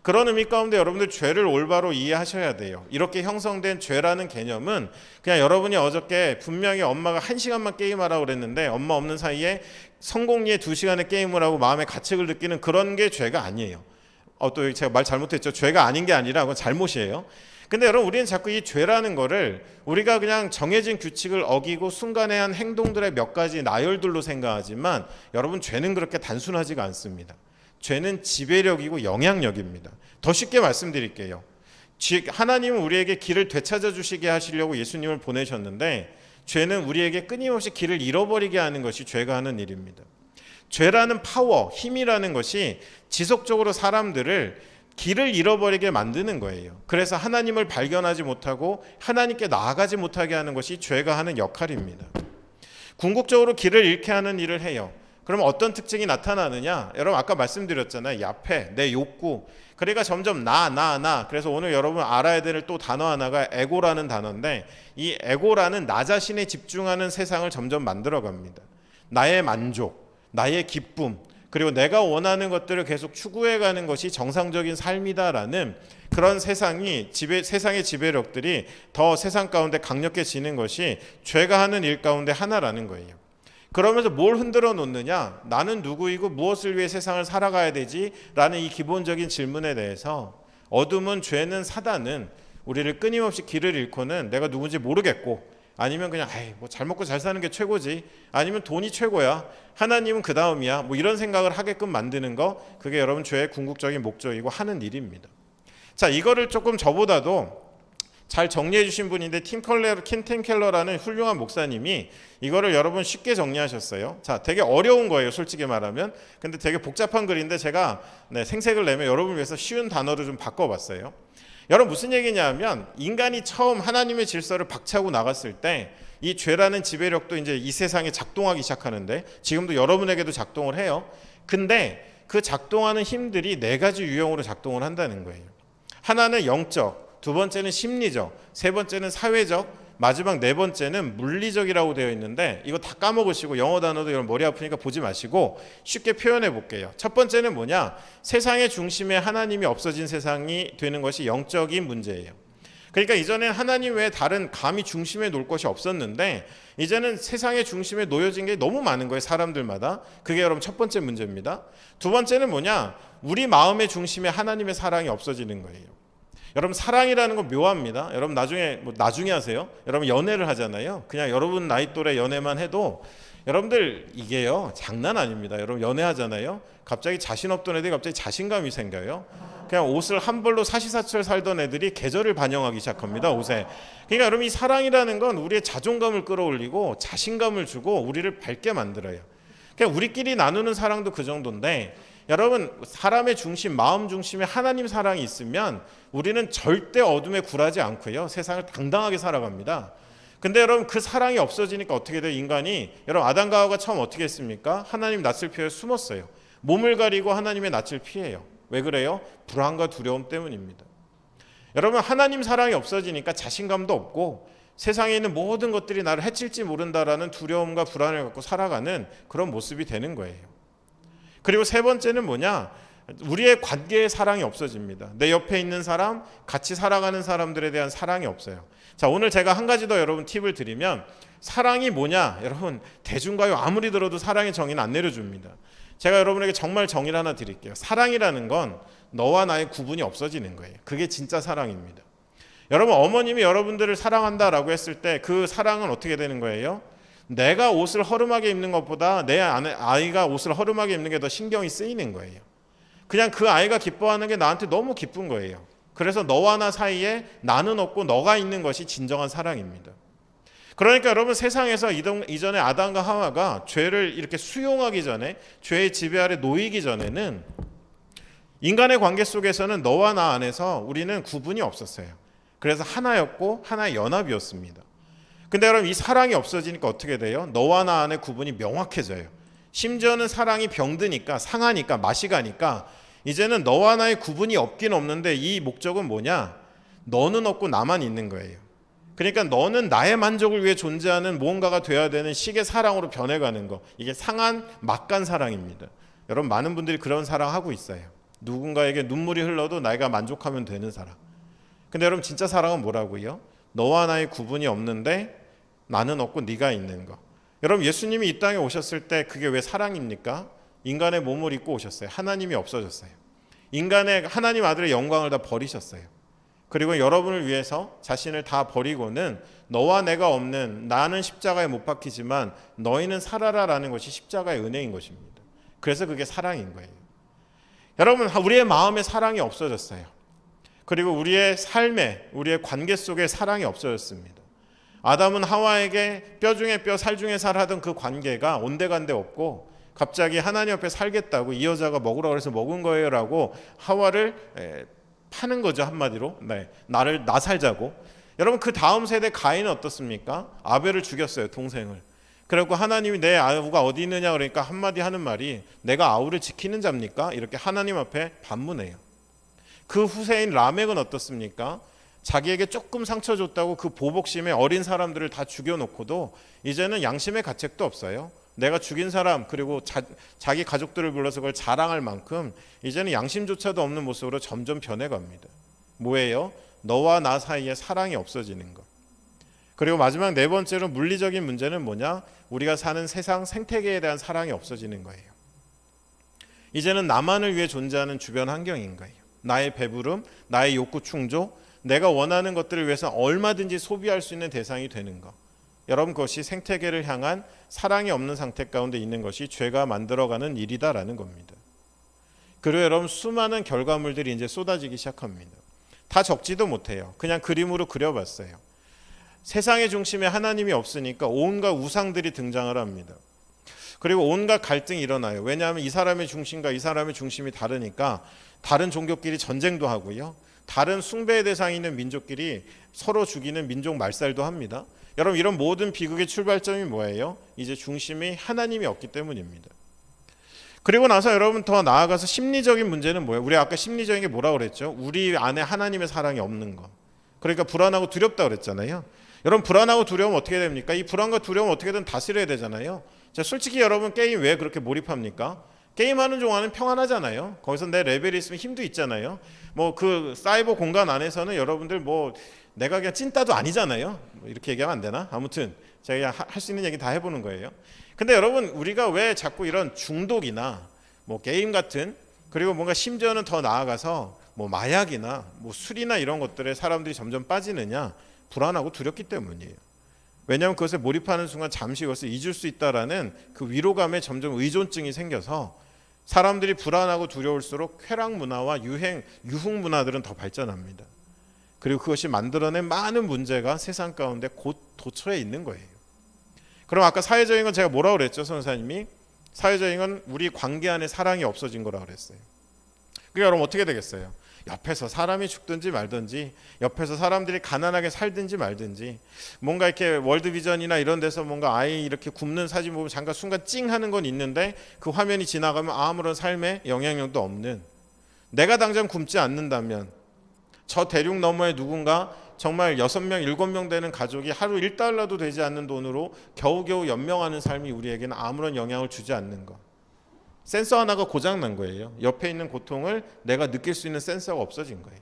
그런 의미 가운데 여러분들, 죄를 올바로 이해하셔야 돼요. 이렇게 형성된 죄라는 개념은 그냥 여러분이 어저께 분명히 엄마가 1시간만 게임하라고 그랬는데 엄마 없는 사이에 성공리에 2시간의 게임을 하고 마음의 가책을 느끼는 그런 게 죄가 아니에요. 또 제가 말 잘못했죠. 죄가 아닌 게 아니라 그건 잘못이에요. 근데 여러분, 우리는 자꾸 이 죄라는 거를 우리가 그냥 정해진 규칙을 어기고 순간에 한 행동들의 몇 가지 나열들로 생각하지만, 여러분, 죄는 그렇게 단순하지가 않습니다. 죄는 지배력이고 영향력입니다. 더 쉽게 말씀드릴게요. 하나님은 우리에게 길을 되찾아 주시게 하시려고 예수님을 보내셨는데, 죄는 우리에게 끊임없이 길을 잃어버리게 하는 것이 죄가 하는 일입니다. 죄라는 파워, 힘이라는 것이 지속적으로 사람들을 길을 잃어버리게 만드는 거예요. 그래서 하나님을 발견하지 못하고 하나님께 나아가지 못하게 하는 것이 죄가 하는 역할입니다. 궁극적으로 길을 잃게 하는 일을 해요. 그럼 어떤 특징이 나타나느냐? 여러분, 아까 말씀드렸잖아요. 야페, 내 욕구. 그러니까 점점 나. 그래서 오늘 여러분 알아야 될 또 단어 하나가 에고라는 단어인데, 이 에고라는 나 자신에 집중하는 세상을 점점 만들어갑니다. 나의 만족, 나의 기쁨, 그리고 내가 원하는 것들을 계속 추구해가는 것이 정상적인 삶이다라는 그런 세상의 지배력들이 더 세상 가운데 강력해지는 것이 죄가 하는 일 가운데 하나라는 거예요. 그러면서 뭘 흔들어 놓느냐? 나는 누구이고 무엇을 위해 세상을 살아가야 되지? 라는 이 기본적인 질문에 대해서, 어둠은, 죄는, 사단은 우리를 끊임없이 길을 잃고는 내가 누군지 모르겠고, 아니면 그냥 뭐 잘 먹고 잘 사는 게 최고지, 아니면 돈이 최고야, 하나님은 그 다음이야, 뭐 이런 생각을 하게끔 만드는 거, 그게 여러분 죄의 궁극적인 목적이고 하는 일입니다. 자, 이거를 조금 저보다도 잘 정리해 주신 분인데, 틴 켈러라는 훌륭한 목사님이 이거를 여러분 쉽게 정리하셨어요. 자, 되게 어려운 거예요, 솔직히 말하면. 근데 되게 복잡한 글인데 제가 생색을 내면 여러분을 위해서 쉬운 단어로 좀 바꿔봤어요. 여러분, 무슨 얘기냐면, 인간이 처음 하나님의 질서를 박차고 나갔을 때 이 죄라는 지배력도 이제 이 세상에 작동하기 시작하는데, 지금도 여러분에게도 작동을 해요. 근데 그 작동하는 힘들이 4가지 유형으로 작동을 한다는 거예요. 하나는 영적, 2번째는 심리적, 3번째는 사회적, 마지막 4번째는 물리적이라고 되어 있는데, 이거 다 까먹으시고 영어 단어도 여러분 머리 아프니까 보지 마시고 쉽게 표현해 볼게요. 첫 번째는 뭐냐? 세상의 중심에 하나님이 없어진 세상이 되는 것이 영적인 문제예요. 그러니까 이전엔 하나님 외에 다른 감히 중심에 놓을 것이 없었는데, 이제는 세상의 중심에 놓여진 게 너무 많은 거예요, 사람들마다. 그게 여러분 첫 번째 문제입니다. 2번째는 뭐냐? 우리 마음의 중심에 하나님의 사랑이 없어지는 거예요. 여러분, 사랑이라는 건 묘합니다. 여러분 나중에 하세요. 여러분 연애를 하잖아요. 그냥 여러분 나이 또래 연애만 해도 여러분들 이게요, 장난 아닙니다. 여러분 연애하잖아요. 갑자기 자신 없던 애들이 갑자기 자신감이 생겨요. 그냥 옷을 한 벌로 사시사철 살던 애들이 계절을 반영하기 시작합니다, 옷에. 그러니까 여러분, 이 사랑이라는 건 우리의 자존감을 끌어올리고 자신감을 주고 우리를 밝게 만들어요. 그냥 우리끼리 나누는 사랑도 그 정도인데, 여러분, 사람의 중심, 마음 중심에 하나님 사랑이 있으면 우리는 절대 어둠에 굴하지 않고요, 세상을 당당하게 살아갑니다. 근데 여러분, 그 사랑이 없어지니까 어떻게 돼요? 인간이, 여러분, 아담과 하와가 처음 어떻게 했습니까? 하나님 낯을 피해 숨었어요. 몸을 가리고 하나님의 낯을 피해요. 왜 그래요? 불안과 두려움 때문입니다. 여러분, 하나님 사랑이 없어지니까 자신감도 없고 세상에 있는 모든 것들이 나를 해칠지 모른다라는 두려움과 불안을 갖고 살아가는 그런 모습이 되는 거예요. 그리고 세 번째는 뭐냐? 우리의 관계의 사랑이 없어집니다. 내 옆에 있는 사람, 같이 살아가는 사람들에 대한 사랑이 없어요. 자, 오늘 제가 한 가지 더 여러분 팁을 드리면, 사랑이 뭐냐? 여러분, 대중가요 아무리 들어도 사랑의 정의는 안 내려줍니다. 제가 여러분에게 정말 정의를 하나 드릴게요. 사랑이라는 건 너와 나의 구분이 없어지는 거예요. 그게 진짜 사랑입니다. 여러분, 어머님이 여러분들을 사랑한다라고 했을 때 그 사랑은 어떻게 되는 거예요? 내가 옷을 허름하게 입는 것보다 내 아이가 옷을 허름하게 입는 게 더 신경이 쓰이는 거예요. 그냥 그 아이가 기뻐하는 게 나한테 너무 기쁜 거예요. 그래서 너와 나 사이에 나는 없고 너가 있는 것이 진정한 사랑입니다. 그러니까 여러분, 세상에서 이전에 아담과 하와가 죄를 이렇게 수용하기 전에, 죄의 지배 아래 놓이기 전에는 인간의 관계 속에서는 너와 나 안에서 우리는 구분이 없었어요. 그래서 하나였고 하나의 연합이었습니다. 근데 여러분, 이 사랑이 없어지니까 어떻게 돼요? 너와 나 안에 구분이 명확해져요. 심지어는 사랑이 병드니까, 상하니까, 맛이 가니까 이제는 너와 나의 구분이 없긴 없는데, 이 목적은 뭐냐? 너는 없고 나만 있는 거예요. 그러니까 너는 나의 만족을 위해 존재하는 무언가가 돼야 되는 식의 사랑으로 변해가는 거, 이게 상한 막간 사랑입니다. 여러분, 많은 분들이 그런 사랑하고 있어요. 누군가에게 눈물이 흘러도 내가 만족하면 되는 사랑. 근데 여러분, 진짜 사랑은 뭐라고요? 너와 나의 구분이 없는데 나는 없고 네가 있는 거. 여러분, 예수님이 이 땅에 오셨을 때 그게 왜 사랑입니까? 인간의 몸을 입고 오셨어요. 하나님이 없어졌어요. 인간의 하나님 아들의 영광을 다 버리셨어요. 그리고 여러분을 위해서 자신을 다 버리고는 너와 내가 없는, 나는 십자가에 못 박히지만 너희는 살아라라는 것이 십자가의 은혜인 것입니다. 그래서 그게 사랑인 거예요. 여러분, 우리의 마음에 사랑이 없어졌어요. 그리고 우리의 삶에, 우리의 관계 속에 사랑이 없어졌습니다. 아담은 하와에게 뼈 중에 뼈, 살 중에 살 하던 그 관계가 온데간데 없고, 갑자기 하나님 앞에 살겠다고, 이 여자가 먹으라고 해서 먹은 거예요 라고 하와를 파는 거죠, 한마디로. 나 살자고. 여러분, 그 다음 세대 가인은 어떻습니까? 아벨을 죽였어요, 동생을. 그래갖고 하나님이 내 아우가 어디 있느냐 그러니까 한마디 하는 말이, 내가 아우를 지키는 자입니까? 이렇게 하나님 앞에 반문해요. 그 후세인 라멕은 어떻습니까? 자기에게 조금 상처 줬다고 그 보복심에 어린 사람들을 다 죽여놓고도 이제는 양심의 가책도 없어요. 내가 죽인 사람, 그리고 자기 가족들을 불러서 그걸 자랑할 만큼 이제는 양심조차도 없는 모습으로 점점 변해갑니다. 뭐예요? 너와 나 사이에 사랑이 없어지는 것. 그리고 마지막 네 번째로 물리적인 문제는 뭐냐? 우리가 사는 세상 생태계에 대한 사랑이 없어지는 거예요. 이제는 나만을 위해 존재하는 주변 환경인 거예요. 나의 배부름, 나의 욕구 충족, 내가 원하는 것들을 위해서 얼마든지 소비할 수 있는 대상이 되는 것. 여러분, 그것이 생태계를 향한 사랑이 없는 상태 가운데 있는 것이 죄가 만들어가는 일이다라는 겁니다. 그리고 여러분, 수많은 결과물들이 이제 쏟아지기 시작합니다. 다 적지도 못해요. 그냥 그림으로 그려봤어요. 세상의 중심에 하나님이 없으니까 온갖 우상들이 등장을 합니다. 그리고 온갖 갈등이 일어나요. 왜냐하면 이 사람의 중심과 이 사람의 중심이 다르니까 다른 종교끼리 전쟁도 하고요. 다른 숭배의 대상이 있는 민족끼리 서로 죽이는 민족 말살도 합니다. 여러분, 이런 모든 비극의 출발점이 뭐예요? 이제 중심이 하나님이 없기 때문입니다. 그리고 나서 여러분, 더 나아가서 심리적인 문제는 뭐예요? 우리 아까 심리적인 게 뭐라고 그랬죠? 우리 안에 하나님의 사랑이 없는 것. 그러니까 불안하고 두렵다고 그랬잖아요. 여러분, 불안하고 두려우면 어떻게 됩니까? 이 불안과 두려움을 어떻게든 다스려야 되잖아요. 자, 솔직히 여러분, 게임 왜 그렇게 몰입합니까? 게임하는 동안은 평안하잖아요. 거기서 내 레벨이 있으면 힘도 있잖아요. 뭐 그 사이버 공간 안에서는 여러분들 뭐 내가 그냥 찐따도 아니잖아요. 뭐 이렇게 얘기하면 안 되나? 아무튼 제가 할 수 있는 얘기 다 해보는 거예요. 근데 여러분, 우리가 왜 자꾸 이런 중독이나 뭐 게임 같은, 그리고 뭔가 심지어는 더 나아가서 뭐 마약이나 뭐 술이나 이런 것들에 사람들이 점점 빠지느냐? 불안하고 두렵기 때문이에요. 왜냐하면 그것에 몰입하는 순간 잠시 그것을 잊을 수 있다라는 그 위로감에 점점 의존증이 생겨서 사람들이 불안하고 두려울수록 쾌락 문화와 유흥 문화들은 더 발전합니다. 그리고 그것이 만들어낸 많은 문제가 세상 가운데 곧 도처에 있는 거예요. 그럼 아까 사회적인 건 제가 뭐라고 그랬죠, 선생님이? 사회적인 건 우리 관계 안에 사랑이 없어진 거라고 그랬어요. 그러니까 여러분, 어떻게 되겠어요? 옆에서 사람이 죽든지 말든지, 옆에서 사람들이 가난하게 살든지 말든지, 뭔가 이렇게 월드비전이나 이런 데서 뭔가 아이 이렇게 굽는 사진 보면 잠깐 순간 찡 하는 건 있는데 그 화면이 지나가면 아무런 삶에 영향력도 없는, 내가 당장 굶지 않는다면 저 대륙 너머에 누군가 정말 6명, 7명 되는 가족이 하루 1달러도 되지 않는 돈으로 겨우겨우 연명하는 삶이 우리에게는 아무런 영향을 주지 않는 것. 센서 하나가 고장난 거예요. 옆에 있는 고통을 내가 느낄 수 있는 센서가 없어진 거예요.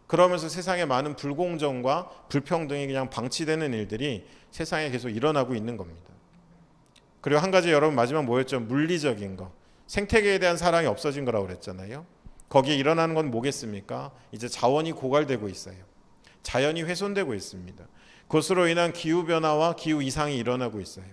그러면서 세상에 많은 불공정과 불평등이 그냥 방치되는 일들이 세상에 계속 일어나고 있는 겁니다. 그리고 한 가지 여러분 마지막 뭐였죠? 물리적인 거. 생태계에 대한 사랑이 없어진 거라고 그랬잖아요. 거기에 일어나는 건 뭐겠습니까? 이제 자원이 고갈되고 있어요. 자연이 훼손되고 있습니다. 그것으로 인한 기후변화와 기후 이상이 일어나고 있어요.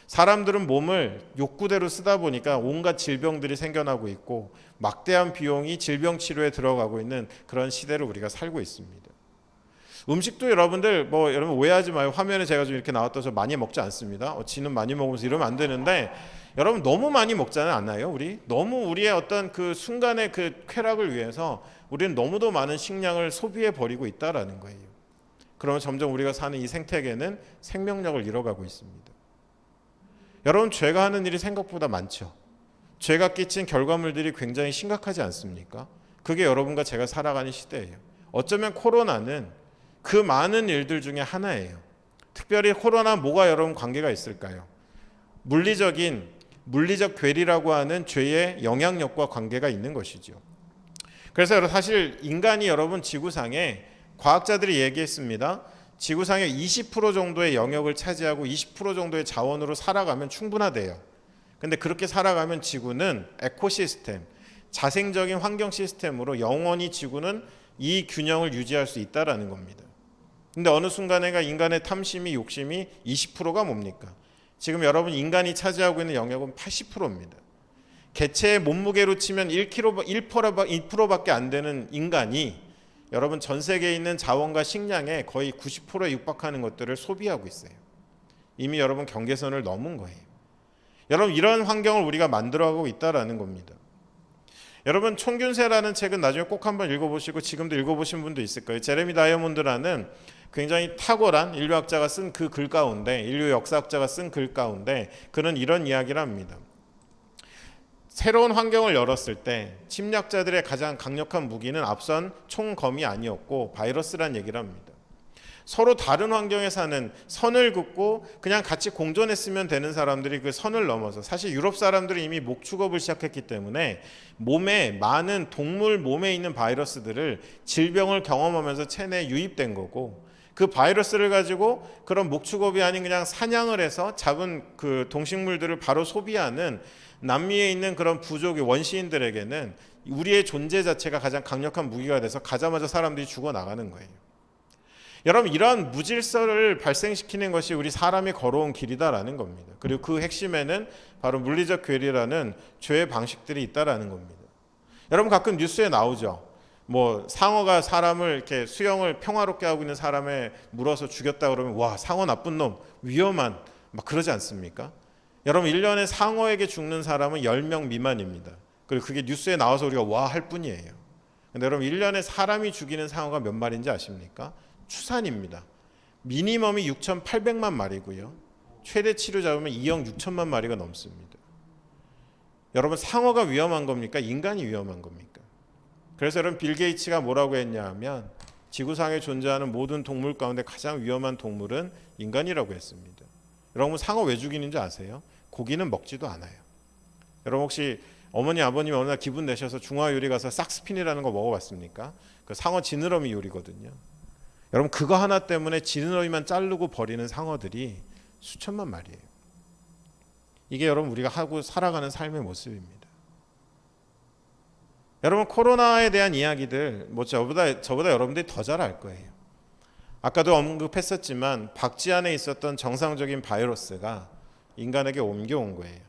사람들은 몸을 욕구대로 쓰다 보니까 온갖 질병들이 생겨나고 있고 막대한 비용이 질병 치료에 들어가고 있는 그런 시대를 우리가 살고 있습니다. 음식도 여러분들 여러분 오해하지 마요. 화면에 제가 좀 이렇게 나왔다서 많이 먹지 않습니다. 지는 많이 먹으면서 이러면 안 되는데 여러분 너무 많이 먹지는 않아요. 우리 너무 우리의 어떤 그 순간의 그 쾌락을 위해서 우리는 너무도 많은 식량을 소비해 버리고 있다라는 거예요. 그러면 점점 우리가 사는 이 생태계는 생명력을 잃어가고 있습니다. 여러분 죄가 하는 일이 생각보다 많죠. 죄가 끼친 결과물들이 굉장히 심각하지 않습니까? 그게 여러분과 제가 살아가는 시대예요. 어쩌면 코로나는 그 많은 일들 중에 하나예요. 특별히 코로나 뭐가 여러분 관계가 있을까요? 물리적 괴리라고 하는 죄의 영향력과 관계가 있는 것이죠. 그래서 여러분 사실 인간이 여러분 지구상에 과학자들이 얘기했습니다. 지구상의 20% 정도의 영역을 차지하고 20% 정도의 자원으로 살아가면 충분하대요. 근데 그렇게 살아가면 지구는 에코시스템, 자생적인 환경 시스템으로 영원히 지구는 이 균형을 유지할 수 있다라는 겁니다. 근데 어느 순간에가 인간의 탐심이 욕심이 20%가 뭡니까? 지금 여러분 인간이 차지하고 있는 영역은 80%입니다. 개체의 몸무게로 치면 1%밖에 안 되는 인간이 여러분 전 세계에 있는 자원과 식량의 거의 90%에 육박하는 것들을 소비하고 있어요. 이미 여러분 경계선을 넘은 거예요. 여러분 이런 환경을 우리가 만들어가고 있다라는 겁니다. 여러분 총균세라는 책은 나중에 꼭 한번 읽어보시고 지금도 읽어보신 분도 있을 거예요. 제레미 다이아몬드라는 굉장히 탁월한 인류학자가 쓴 그 글 가운데, 인류 역사학자가 쓴 글 가운데 그는 이런 이야기를 합니다. 새로운 환경을 열었을 때 침략자들의 가장 강력한 무기는 앞선 총검이 아니었고 바이러스란 얘기를 합니다. 서로 다른 환경에 사는 선을 긋고 그냥 같이 공존했으면 되는 사람들이 그 선을 넘어서 사실 유럽 사람들이 이미 목축업을 시작했기 때문에 몸에 많은 동물 몸에 있는 바이러스들을 질병을 경험하면서 체내에 유입된 거고 그 바이러스를 가지고 그런 목축업이 아닌 그냥 사냥을 해서 잡은 그 동식물들을 바로 소비하는 남미에 있는 그런 부족의 원시인들에게는 우리의 존재 자체가 가장 강력한 무기가 돼서 가자마자 사람들이 죽어나가는 거예요. 여러분 이러한 무질서를 발생시키는 것이 우리 사람이 걸어온 길이다라는 겁니다. 그리고 그 핵심에는 바로 물리적 괴리라는 죄의 방식들이 있다라는 겁니다. 여러분 가끔 뉴스에 나오죠. 상어가 사람을 이렇게 수영을 평화롭게 하고 있는 사람에 물어서 죽였다 그러면 와 상어 나쁜 놈 위험한 막 그러지 않습니까? 여러분 1년에 상어에게 죽는 사람은 10명 미만입니다. 그리고 그게 뉴스에 나와서 우리가 와 할 뿐이에요. 근데 여러분 1년에 사람이 죽이는 상어가 몇 마리인지 아십니까? 추산입니다. 미니멈이 6,800만 마리고요. 최대치로 잡으면 2억 6천만 마리가 넘습니다. 여러분 상어가 위험한 겁니까? 인간이 위험한 겁니까? 그래서 여러분 빌 게이츠가 뭐라고 했냐 하면 지구상에 존재하는 모든 동물 가운데 가장 위험한 동물은 인간이라고 했습니다. 여러분 상어 왜 죽이는지 아세요? 고기는 먹지도 않아요. 여러분 혹시 어머니 아버님 어느 날 기분 내셔서 중화요리 가서 싹스핀이라는 거 먹어봤습니까? 그 상어 지느러미 요리거든요. 여러분 그거 하나 때문에 지느러미만 자르고 버리는 상어들이 수천만 마리예요. 이게 여러분 우리가 하고 살아가는 삶의 모습입니다. 여러분 코로나에 대한 이야기들 저보다 여러분들이 더 잘 알 거예요. 아까도 언급했었지만 박쥐 안에 있었던 정상적인 바이러스가 인간에게 옮겨온 거예요.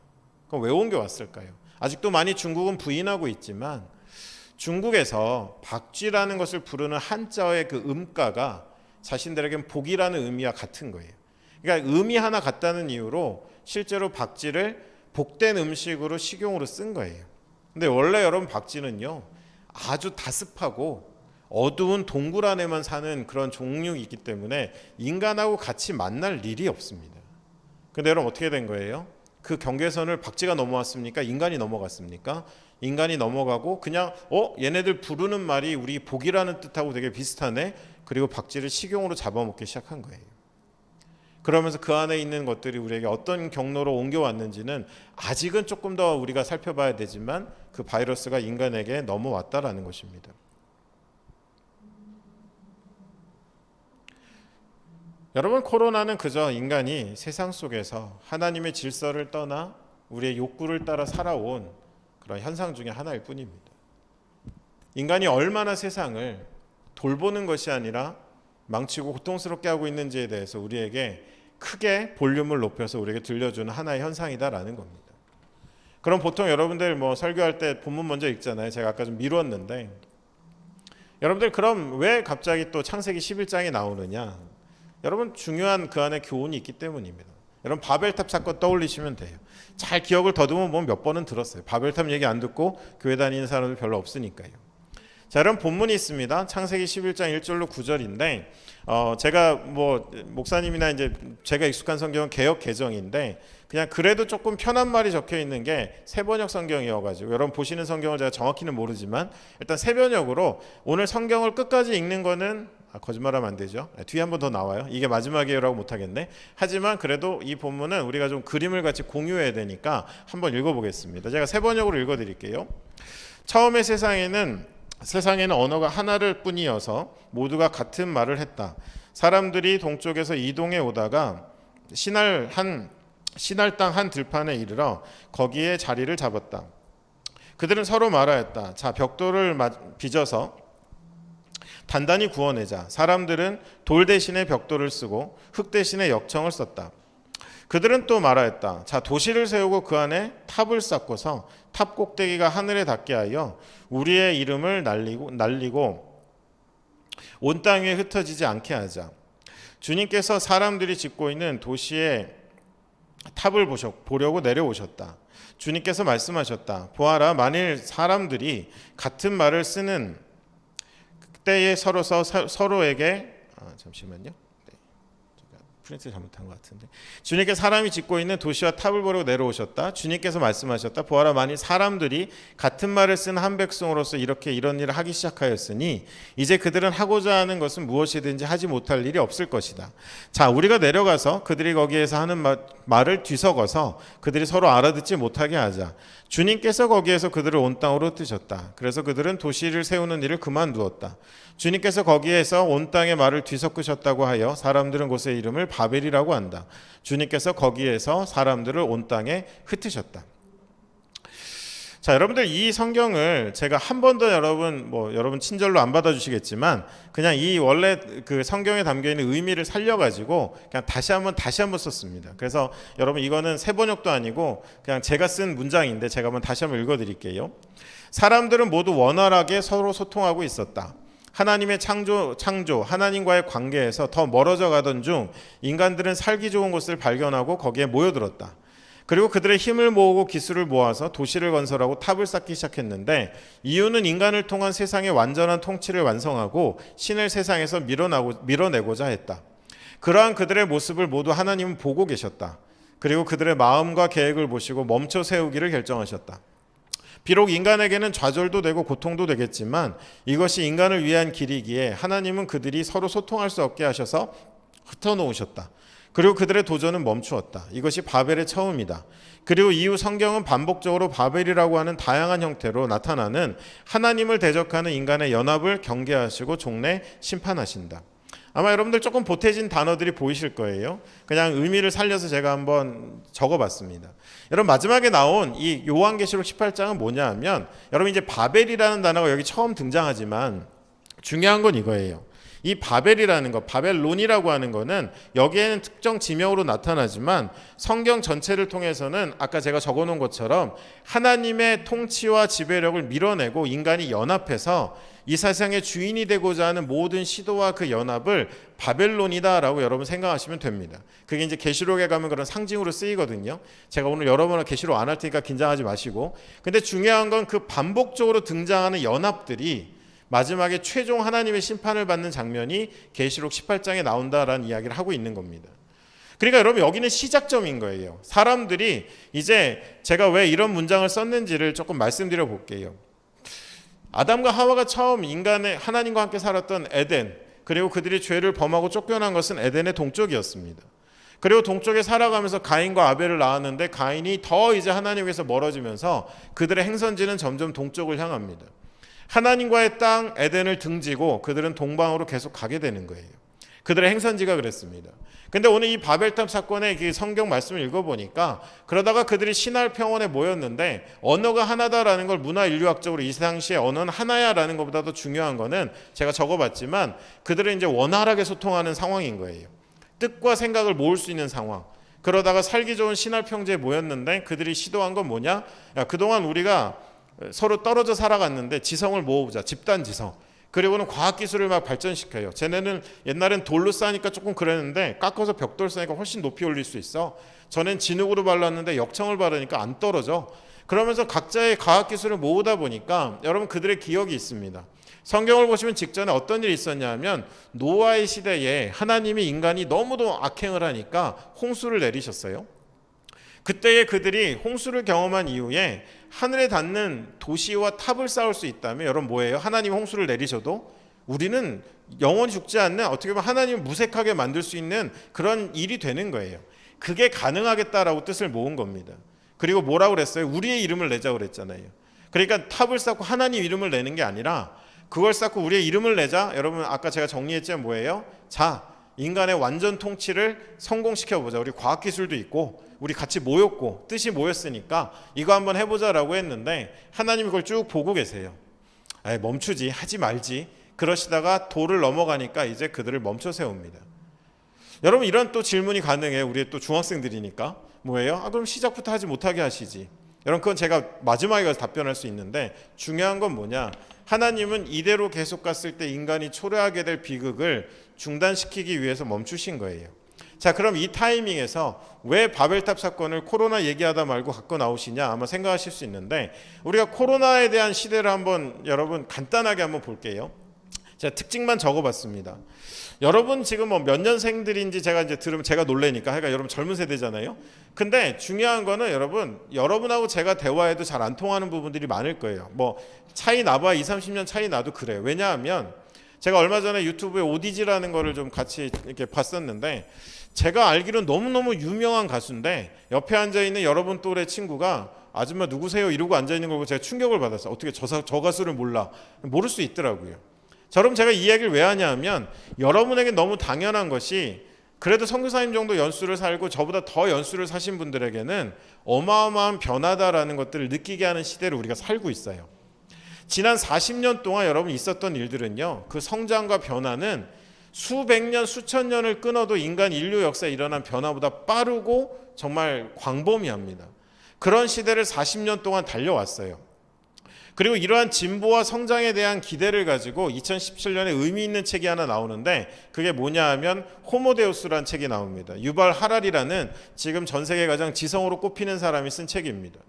그럼 왜 옮겨왔을까요? 아직도 많이 중국은 부인하고 있지만 중국에서 박쥐라는 것을 부르는 한자어의 그 음가가 자신들에겐 복이라는 의미와 같은 거예요. 그러니까 의미 하나 같다는 이유로 실제로 박쥐를 복된 음식으로 식용으로 쓴 거예요. 근데 원래 여러분 박쥐는요 아주 다습하고 어두운 동굴 안에만 사는 그런 종류이기 때문에 인간하고 같이 만날 일이 없습니다. 근데 여러분 어떻게 된 거예요? 그 경계선을 박쥐가 넘어왔습니까? 인간이 넘어갔습니까? 인간이 넘어가고 그냥 얘네들 부르는 말이 우리 복이라는 뜻하고 되게 비슷하네. 그리고 박쥐를 식용으로 잡아먹기 시작한 거예요. 그러면서 그 안에 있는 것들이 우리에게 어떤 경로로 옮겨왔는지는 아직은 조금 더 우리가 살펴봐야 되지만 그 바이러스가 인간에게 넘어왔다라는 것입니다. 여러분, 코로나는 그저 인간이 세상 속에서 하나님의 질서를 떠나 우리의 욕구를 따라 살아온 그런 현상 중에 하나일 뿐입니다. 인간이 얼마나 세상을 돌보는 것이 아니라 망치고 고통스럽게 하고 있는지에 대해서 우리에게 크게 볼륨을 높여서 우리에게 들려주는 하나의 현상이다라는 겁니다. 그럼 보통 여러분들 설교할 때 본문 먼저 읽잖아요. 제가 아까 좀 미뤘는데, 여러분들 그럼 왜 갑자기 또 창세기 11장이 나오느냐? 여러분, 중요한 그 안에 교훈이 있기 때문입니다. 여러분, 바벨탑 사건 떠올리시면 돼요. 잘 기억을 더듬어 보면 몇 번은 들었어요. 바벨탑 얘기 안 듣고 교회 다니는 사람들 별로 없으니까요. 자, 여러분, 본문이 있습니다. 창세기 11장 1절로 9절인데 제가 목사님이나 이제 제가 익숙한 성경은 개역 개정인데 그냥 그래도 조금 편한 말이 적혀 있는 게 새번역 성경이어가지고 여러분 보시는 성경을 제가 정확히는 모르지만 일단 새번역으로 오늘 성경을 끝까지 읽는 거는 거짓말하면 안 되죠. 뒤에 한 번 더 나와요. 이게 마지막이에요라고 못하겠네. 하지만 그래도 이 본문은 우리가 좀 그림을 같이 공유해야 되니까 한번 읽어보겠습니다. 제가 새번역으로 읽어드릴게요. 처음에 세상에는 언어가 하나를 뿐이어서 모두가 같은 말을 했다. 사람들이 동쪽에서 이동해 오다가 신할 땅 한 들판에 이르러 거기에 자리를 잡았다. 그들은 서로 말하였다. 자, 벽돌을 빚어서 단단히 구워내자. 사람들은 돌 대신에 벽돌을 쓰고 흙 대신에 역청을 썼다. 그들은 또 말하였다. 자, 도시를 세우고 그 안에 탑을 쌓고서 탑 꼭대기가 하늘에 닿게 하여 우리의 이름을 날리고 온 땅 위에 흩어지지 않게 하자. 주님께서 사람들이 짓고 있는 도시의 탑을 보려고 내려오셨다. 주님께서 말씀하셨다. 보아라, 만일 사람들이 같은 말을 쓰는 그때에 서로에게 잠시만요. 프린트 잘못한 것 같은데. 주님께서 사람이 짓고 있는 도시와 탑을 보려고 내려오셨다. 주님께서 말씀하셨다. 보아라, 만일 사람들이 같은 말을 쓴 한 백성으로서 이런 일을 하기 시작하였으니 이제 그들은 하고자 하는 것은 무엇이든지 하지 못할 일이 없을 것이다. 자, 우리가 내려가서 그들이 거기에서 하는 말을 뒤섞어서 그들이 서로 알아듣지 못하게 하자. 주님께서 거기에서 그들을 온 땅으로 흩으셨다. 그래서 그들은 도시를 세우는 일을 그만두었다. 주님께서 거기에서 온 땅의 말을 뒤섞으셨다고 하여 사람들은 곳의 이름을 바벨이라고 한다. 주님께서 거기에서 사람들을 온 땅에 흩으셨다. 자, 여러분들 이 성경을 제가 한 번 더 여러분 친절로 안 받아주시겠지만 그냥 이 원래 그 성경에 담겨 있는 의미를 살려가지고 그냥 다시 한번 썼습니다. 그래서 여러분 이거는 새 번역도 아니고 그냥 제가 쓴 문장인데 제가 다시 한번 읽어드릴게요. 사람들은 모두 원활하게 서로 소통하고 있었다. 하나님의 창조 하나님과의 관계에서 더 멀어져 가던 중 인간들은 살기 좋은 곳을 발견하고 거기에 모여들었다. 그리고 그들의 힘을 모으고 기술을 모아서 도시를 건설하고 탑을 쌓기 시작했는데 이유는 인간을 통한 세상의 완전한 통치를 완성하고 신을 세상에서 밀어내고자 했다. 그러한 그들의 모습을 모두 하나님은 보고 계셨다. 그리고 그들의 마음과 계획을 보시고 멈춰 세우기를 결정하셨다. 비록 인간에게는 좌절도 되고 고통도 되겠지만 이것이 인간을 위한 길이기에 하나님은 그들이 서로 소통할 수 없게 하셔서 흩어놓으셨다. 그리고 그들의 도전은 멈추었다. 이것이 바벨의 처음이다. 그리고 이후 성경은 반복적으로 바벨이라고 하는 다양한 형태로 나타나는 하나님을 대적하는 인간의 연합을 경계하시고 종래 심판하신다. 아마 여러분들 조금 보태진 단어들이 보이실 거예요. 그냥 의미를 살려서 제가 한번 적어봤습니다. 여러분, 마지막에 나온 이 요한계시록 18장은 뭐냐 하면 여러분 이제 바벨이라는 단어가 여기 처음 등장하지만 중요한 건 이거예요. 이 바벨이라는 거, 바벨론이라고 하는 거는 여기에는 특정 지명으로 나타나지만 성경 전체를 통해서는 아까 제가 적어놓은 것처럼 하나님의 통치와 지배력을 밀어내고 인간이 연합해서 이 세상의 주인이 되고자 하는 모든 시도와 그 연합을 바벨론이다라고 여러분 생각하시면 됩니다. 그게 이제 계시록에 가면 그런 상징으로 쓰이거든요. 제가 오늘 여러분은 계시록 안 할 테니까 긴장하지 마시고. 근데 중요한 건 그 반복적으로 등장하는 연합들이 마지막에 최종 하나님의 심판을 받는 장면이 계시록 18장에 나온다라는 이야기를 하고 있는 겁니다. 그러니까 여러분 여기는 시작점인 거예요. 사람들이 이제 제가 왜 이런 문장을 썼는지를 조금 말씀드려 볼게요. 아담과 하와가 처음 인간의 하나님과 함께 살았던 에덴, 그리고 그들이 죄를 범하고 쫓겨난 것은 에덴의 동쪽이었습니다. 그리고 동쪽에 살아가면서 가인과 아벨을 낳았는데 가인이 더 이제 하나님께서 멀어지면서 그들의 행선지는 점점 동쪽을 향합니다. 하나님과의 땅 에덴을 등지고 그들은 동방으로 계속 가게 되는 거예요. 그들의 행선지가 그랬습니다. 근데 오늘 이 바벨탑 사건의 그 성경 말씀을 읽어보니까 그러다가 그들이 신할 평원에 모였는데 언어가 하나다라는 걸 문화인류학적으로 이 당시에 언어는 하나야라는 것보다 더 중요한 거는 제가 적어봤지만 그들은 이제 원활하게 소통하는 상황인 거예요. 뜻과 생각을 모을 수 있는 상황. 그러다가 살기 좋은 신할 평지에 모였는데 그들이 시도한 건 뭐냐? 야, 그동안 우리가 서로 떨어져 살아갔는데 지성을 모으자. 집단 지성. 그리고는 과학기술을 막 발전시켜요. 쟤네는 옛날엔 돌로 싸니까 조금 그랬는데 깎아서 벽돌 싸니까 훨씬 높이 올릴 수 있어. 전엔 진흙으로 발랐는데 역청을 바르니까 안 떨어져. 그러면서 각자의 과학기술을 모으다 보니까 여러분 그들의 기억이 있습니다. 성경을 보시면 직전에 어떤 일이 있었냐 하면 노아의 시대에 하나님이 인간이 너무도 악행을 하니까 홍수를 내리셨어요. 그때에 그들이 홍수를 경험한 이후에 하늘에 닿는 도시와 탑을 쌓을 수 있다면 여러분 뭐예요? 하나님이 홍수를 내리셔도 우리는 영원히 죽지 않는 어떻게 보면 하나님을 무색하게 만들 수 있는 그런 일이 되는 거예요. 그게 가능하겠다라고 뜻을 모은 겁니다. 그리고 뭐라고 그랬어요? 우리의 이름을 내자고 그랬잖아요. 그러니까 탑을 쌓고 하나님 이름을 내는 게 아니라 그걸 쌓고 우리의 이름을 내자. 여러분 아까 제가 정리했지만 뭐예요? 자, 인간의 완전 통치를 성공시켜보자. 우리 과학기술도 있고 우리 같이 모였고 뜻이 모였으니까 이거 한번 해보자라고 했는데 하나님이 그걸 쭉 보고 계세요. 에이, 멈추지, 하지 말지. 그러시다가 도를 넘어가니까 이제 그들을 멈춰 세웁니다. 여러분 이런 또 질문이 가능해요. 우리 또 중학생들이니까 뭐예요? 그럼 시작부터 하지 못하게 하시지. 여러분 그건 제가 마지막에 가서 답변할 수 있는데 중요한 건 뭐냐? 하나님은 이대로 계속 갔을 때 인간이 초래하게 될 비극을 중단시키기 위해서 멈추신 거예요. 자, 그럼 이 타이밍에서 왜 바벨탑 사건을 코로나 얘기하다 말고 갖고 나오시냐 아마 생각하실 수 있는데 우리가 코로나에 대한 시대를 한번 여러분 간단하게 한번 볼게요. 제가 특징만 적어봤습니다. 여러분 지금 뭐 몇 년생들인지 제가 이제 들으면 제가 놀래니까 그러니까 여러분 젊은 세대잖아요. 근데 중요한 거는 여러분하고 제가 대화해도 잘 안 통하는 부분들이 많을 거예요. 뭐 차이 나봐 20, 30년 차이 나도 그래요. 왜냐하면 제가 얼마 전에 유튜브에 오디지라는 거를 좀 같이 이렇게 봤었는데 제가 알기로는 너무너무 유명한 가수인데 옆에 앉아있는 여러분 또래 친구가 아줌마 누구세요? 이러고 앉아있는 걸 보고 제가 충격을 받았어요. 어떻게 저 가수를 몰라? 모를 수 있더라고요. 여러분 제가 이 이야기를 왜 하냐 하면 여러분에게 너무 당연한 것이 그래도 선교사님 정도 연수를 살고 저보다 더 연수를 사신 분들에게는 어마어마한 변화다라는 것들을 느끼게 하는 시대를 우리가 살고 있어요. 지난 40년 동안 여러분 있었던 일들은요. 그 성장과 변화는 수백 년, 수천 년을 끊어도 인간 인류 역사에 일어난 변화보다 빠르고 정말 광범위합니다. 그런 시대를 40년 동안 달려왔어요. 그리고 이러한 진보와 성장에 대한 기대를 가지고 2017년에 의미 있는 책이 하나 나오는데 그게 뭐냐 하면 호모데우스라는 책이 나옵니다. 유발 하랄이라는 지금 전 세계 가장 지성으로 꼽히는 사람이 쓴 책입니다.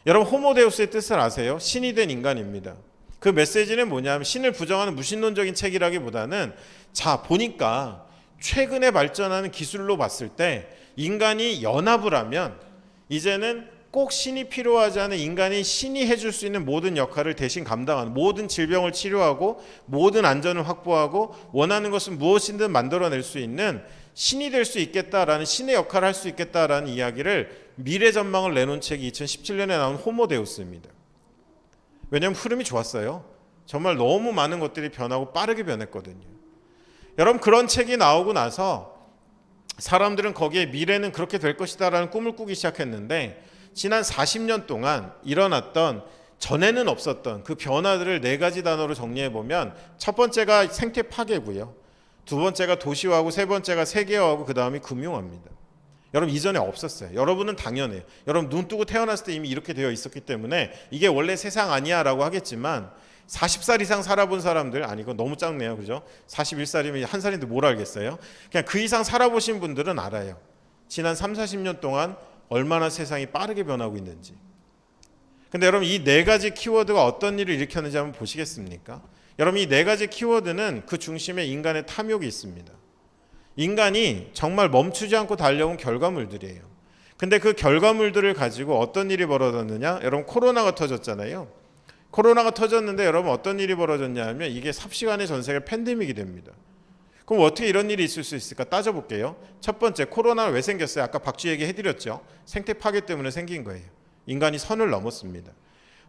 여러분 호모데우스의 뜻을 아세요? 신이 된 인간입니다. 그 메시지는 뭐냐 하면 신을 부정하는 무신론적인 책이라기보다는 자 보니까 최근에 발전하는 기술로 봤을 때 인간이 연합을 하면 이제는 꼭 신이 필요하지 않은 인간이 신이 해줄 수 있는 모든 역할을 대신 감당하는 모든 질병을 치료하고 모든 안전을 확보하고 원하는 것은 무엇이든 만들어낼 수 있는 신이 될 수 있겠다라는 신의 역할을 할 수 있겠다라는 이야기를 미래 전망을 내놓은 책이 2017년에 나온 호모데우스입니다. 왜냐하면 흐름이 좋았어요. 정말 너무 많은 것들이 변하고 빠르게 변했거든요. 여러분 그런 책이 나오고 나서 사람들은 거기에 미래는 그렇게 될 것이다라는 꿈을 꾸기 시작했는데 지난 40년 동안 일어났던 전에는 없었던 그 변화들을 4가지 단어로 정리해보면 첫 번째가 생태 파괴고요. 두 번째가 도시화하고 세 번째가 세계화하고 그 다음이 금융화입니다. 여러분 이전에 없었어요. 여러분은 당연해요. 여러분 눈 뜨고 태어났을 때 이미 이렇게 되어 있었기 때문에 이게 원래 세상 아니야 라고 하겠지만 40살 이상 살아본 사람들 아니 이거 너무 작네요. 그죠? 41살이면 한 살인데 뭘 알겠어요? 그냥 그 이상 살아보신 분들은 알아요. 지난 3, 40년 동안 얼마나 세상이 빠르게 변하고 있는지. 근데 여러분 이 4가지 키워드가 어떤 일을 일으켰는지 한번 보시겠습니까? 여러분 이 4가지 키워드는 그 중심에 인간의 탐욕이 있습니다. 인간이 정말 멈추지 않고 달려온 결과물들이에요. 근데 그 결과물들을 가지고 어떤 일이 벌어졌느냐? 여러분 코로나가 터졌잖아요. 코로나가 터졌는데 여러분 어떤 일이 벌어졌냐 하면 이게 삽시간에 전 세계 팬데믹이 됩니다. 그럼 어떻게 이런 일이 있을 수 있을까 따져볼게요. 첫 번째, 코로나가 왜 생겼어요? 아까 박쥐 얘기 해드렸죠. 생태 파괴 때문에 생긴 거예요. 인간이 선을 넘었습니다.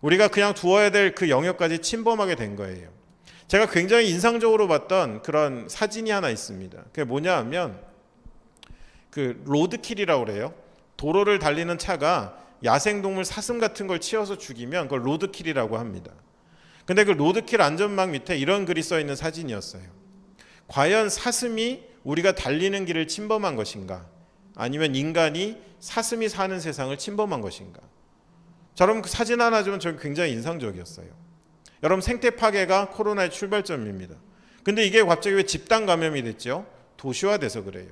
우리가 그냥 두어야 될 그 영역까지 침범하게 된 거예요. 제가 굉장히 인상적으로 봤던 그런 사진이 하나 있습니다. 그게 뭐냐 하면 그 로드킬이라고 그래요. 도로를 달리는 차가 야생동물 사슴 같은 걸 치어서 죽이면 그걸 로드킬이라고 합니다. 근데 그 로드킬 안전망 밑에 이런 글이 써 있는 사진이었어요. 과연 사슴이 우리가 달리는 길을 침범한 것인가? 아니면 인간이 사슴이 사는 세상을 침범한 것인가? 여러분 그 사진 하나 주면 저는 굉장히 인상적이었어요. 여러분 생태 파괴가 코로나의 출발점입니다. 근데 이게 갑자기 왜 집단 감염이 됐죠? 도시화돼서 그래요.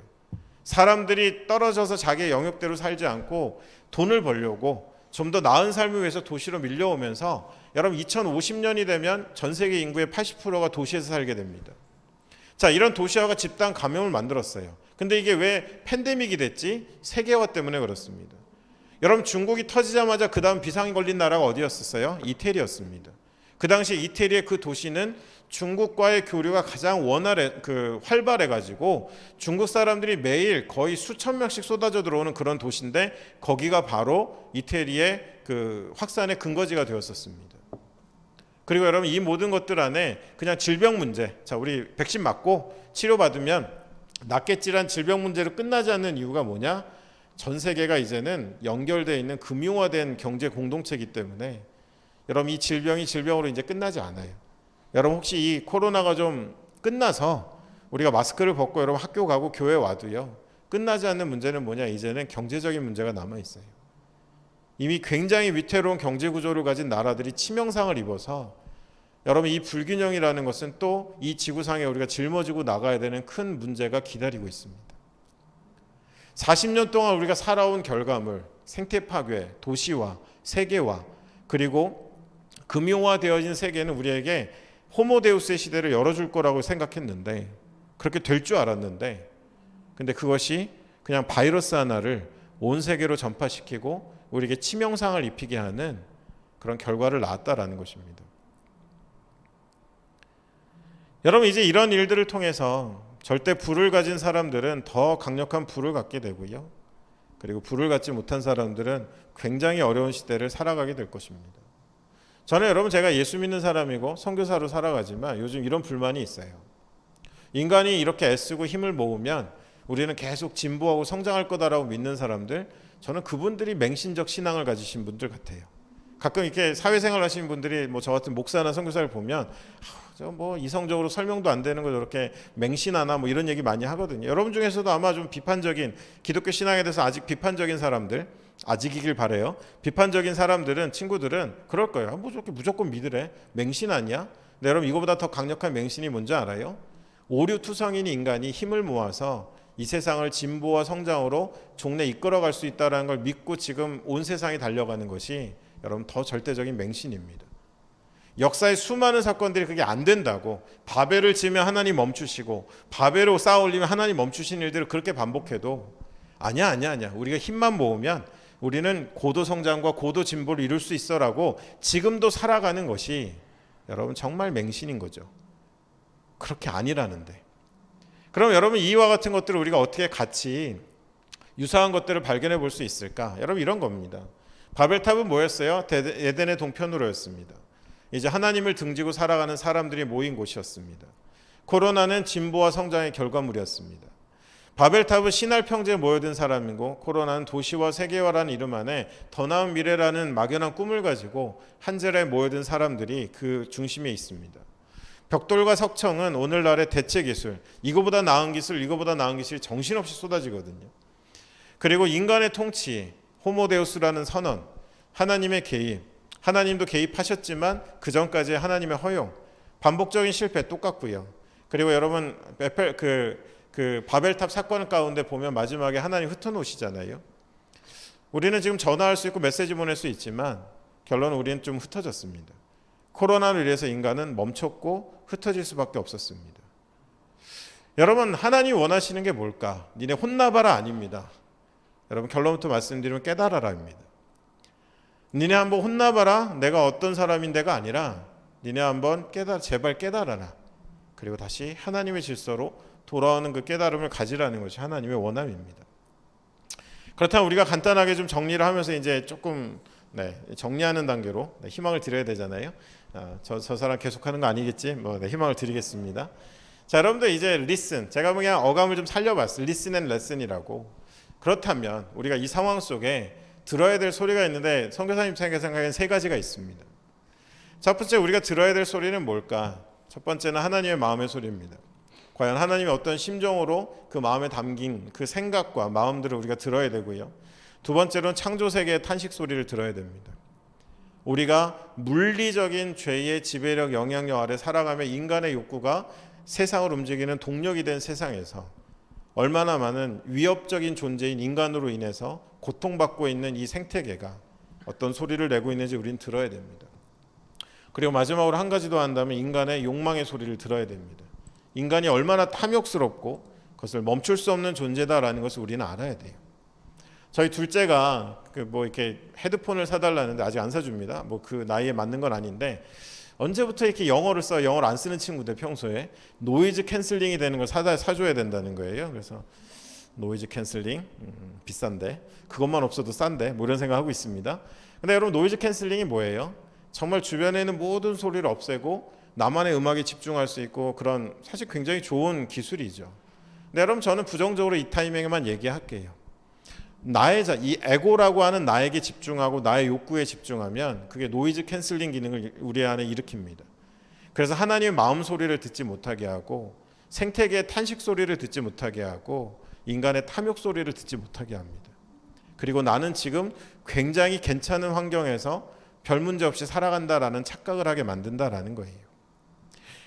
사람들이 떨어져서 자기의 영역대로 살지 않고 돈을 벌려고 좀 더 나은 삶을 위해서 도시로 밀려오면서 여러분 2050년이 되면 전 세계 인구의 80%가 도시에서 살게 됩니다. 자, 이런 도시화가 집단 감염을 만들었어요. 근데 이게 왜 팬데믹이 됐지? 세계화 때문에 그렇습니다. 여러분 중국이 터지자마자 그 다음 비상이 걸린 나라가 어디였었어요? 이태리였습니다. 그 당시 이태리의 그 도시는 중국과의 교류가 가장 활발해가지고 중국 사람들이 매일 거의 수천 명씩 쏟아져 들어오는 그런 도시인데 거기가 바로 이태리의 그 확산의 근거지가 되었었습니다. 그리고 여러분 이 모든 것들 안에 그냥 질병 문제, 자 우리 백신 맞고 치료받으면 낫겠지란 질병 문제로 끝나지 않는 이유가 뭐냐? 전 세계가 이제는 연결되어 있는 금융화된 경제 공동체이기 때문에 여러분 이 질병이 질병으로 이제 끝나지 않아요. 여러분 혹시 이 코로나가 좀 끝나서 우리가 마스크를 벗고 여러분 학교 가고 교회 와도요 끝나지 않는 문제는 뭐냐? 이제는 경제적인 문제가 남아 있어요. 이미 굉장히 위태로운 경제 구조를 가진 나라들이 치명상을 입어서 여러분 이 불균형이라는 것은 또 이 지구상에 우리가 짊어지고 나가야 되는 큰 문제가 기다리고 있습니다. 40년 동안 우리가 살아온 결과물, 생태 파괴, 도시화, 세계화, 그리고 금융화되어진 세계는 우리에게 호모데우스의 시대를 열어줄 거라고 생각했는데 그렇게 될 줄 알았는데 근데 그것이 그냥 바이러스 하나를 온 세계로 전파시키고 우리에게 치명상을 입히게 하는 그런 결과를 낳았다라는 것입니다. 여러분 이제 이런 일들을 통해서 절대 불을 가진 사람들은 더 강력한 불을 갖게 되고요. 그리고 불을 갖지 못한 사람들은 굉장히 어려운 시대를 살아가게 될 것입니다. 저는 여러분 제가 예수 믿는 사람이고 선교사로 살아가지만 요즘 이런 불만이 있어요. 인간이 이렇게 애쓰고 힘을 모으면 우리는 계속 진보하고 성장할 거다라고 믿는 사람들, 저는 그분들이 맹신적 신앙을 가지신 분들 같아요. 가끔 이렇게 사회생활 하시는 분들이 뭐 저 같은 목사나 선교사를 보면 저 뭐 이성적으로 설명도 안 되는 거 저렇게 맹신하나 뭐 이런 얘기 많이 하거든요. 여러분 중에서도 아마 좀 비판적인 기독교 신앙에 대해서 아직 비판적인 사람들, 아직이길 바래요. 비판적인 사람들은 친구들은 그럴 거예요. 뭐 저렇게 무조건 믿으래. 맹신 아니야? 근데 여러분 이거보다 더 강력한 맹신이 뭔지 알아요? 오류투성인 인간이 힘을 모아서 이 세상을 진보와 성장으로 종래 이끌어갈 수 있다는 걸 믿고 지금 온 세상이 달려가는 것이 여러분 더 절대적인 맹신입니다. 역사의 수많은 사건들이 그게 안 된다고, 바벨을 지으면 하나님 멈추시고 바벨로 쌓아 올리면 하나님 멈추신 일들을 그렇게 반복해도 아니야 우리가 힘만 모으면 우리는 고도 성장과 고도 진보를 이룰 수 있어라고 지금도 살아가는 것이 여러분 정말 맹신인 거죠. 그렇게 아니라는데. 그럼 여러분 이와 같은 것들을 우리가 어떻게 같이 유사한 것들을 발견해 볼 수 있을까? 여러분 이런 겁니다. 바벨탑은 뭐였어요? 에덴의 동편으로였습니다. 이제 하나님을 등지고 살아가는 사람들이 모인 곳이었습니다. 코로나는 진보와 성장의 결과물이었습니다. 바벨탑은 신할 평지에 모여든 사람이고 코로나는 도시와 세계화라는 이름 안에 더 나은 미래라는 막연한 꿈을 가지고 한 자리에 모여든 사람들이 그 중심에 있습니다. 벽돌과 석청은 오늘날의 대체 기술, 이거보다 나은 기술, 이거보다 나은 기술이 정신없이 쏟아지거든요. 그리고 인간의 통치, 호모데우스라는 선언, 하나님의 개입, 하나님도 개입하셨지만 그 전까지 하나님의 허용, 반복적인 실패 똑같고요. 그리고 여러분 그 바벨탑 사건 가운데 보면 마지막에 하나님 흩어놓으시잖아요. 우리는 지금 전화할 수 있고 메시지 보낼 수 있지만 결론은 우리는 좀 흩어졌습니다. 코로나를 위해서 인간은 멈췄고 흩어질 수밖에 없었습니다. 여러분, 하나님이 원하시는 게 뭘까? 니네 혼나봐라 아닙니다. 여러분, 결론부터 말씀드리면 깨달아라입니다. 니네 한번 혼나봐라, 내가 어떤 사람인데가 아니라 니네 한번 제발 깨달아라. 그리고 다시 하나님의 질서로 돌아오는 그 깨달음을 가지라는 것이 하나님의 원함입니다. 그렇다면 우리가 간단하게 좀 정리를 하면서 이제 조금 정리하는 단계로 희망을 드려야 되잖아요. 저 사람 계속하는 거 아니겠지? 희망을 드리겠습니다. 자, 여러분들 이제 listen, 제가 그냥 어감을 좀 살려봤어요. listen and lesson이라고. 그렇다면 우리가 이 상황 속에 들어야 될 소리가 있는데 선교사님 생각에는 세 가지가 있습니다. 첫 번째, 우리가 들어야 될 소리는 뭘까? 첫 번째는 하나님의 마음의 소리입니다. 과연 하나님이 어떤 심정으로 그 마음에 담긴 그 생각과 마음들을 우리가 들어야 되고요. 두 번째로는 창조 세계의 탄식 소리를 들어야 됩니다. 우리가 물리적인 죄의 지배력 영향력 아래 살아가며 인간의 욕구가 세상을 움직이는 동력이 된 세상에서 얼마나 많은 위협적인 존재인 인간으로 인해서 고통받고 있는 이 생태계가 어떤 소리를 내고 있는지 우리는 들어야 됩니다. 그리고 마지막으로 한 가지 더 한다면 인간의 욕망의 소리를 들어야 됩니다. 인간이 얼마나 탐욕스럽고 그것을 멈출 수 없는 존재다라는 것을 우리는 알아야 돼요. 저희 둘째가 이렇게 헤드폰을 사달라는데 아직 안 사줍니다. 그 나이에 맞는 건 아닌데 언제부터 이렇게 영어를 안 쓰는 친구들 평소에 노이즈 캔슬링이 되는 걸 사줘야 된다는 거예요. 그래서 노이즈 캔슬링 비싼데 그것만 없어도 싼데 이런 생각하고 있습니다. 근데 여러분, 노이즈 캔슬링이 뭐예요? 정말 주변에 있는 모든 소리를 없애고 나만의 음악에 집중할 수 있고 그런 사실 굉장히 좋은 기술이죠. 근데 여러분, 저는 부정적으로 이 타이밍에만 얘기할게요. 이 에고라고 하는 나에게 집중하고 나의 욕구에 집중하면 그게 노이즈 캔슬링 기능을 우리 안에 일으킵니다. 그래서 하나님의 마음 소리를 듣지 못하게 하고 생태계의 탄식 소리를 듣지 못하게 하고 인간의 탐욕 소리를 듣지 못하게 합니다. 그리고 나는 지금 굉장히 괜찮은 환경에서 별 문제 없이 살아간다라는 착각을 하게 만든다라는 거예요.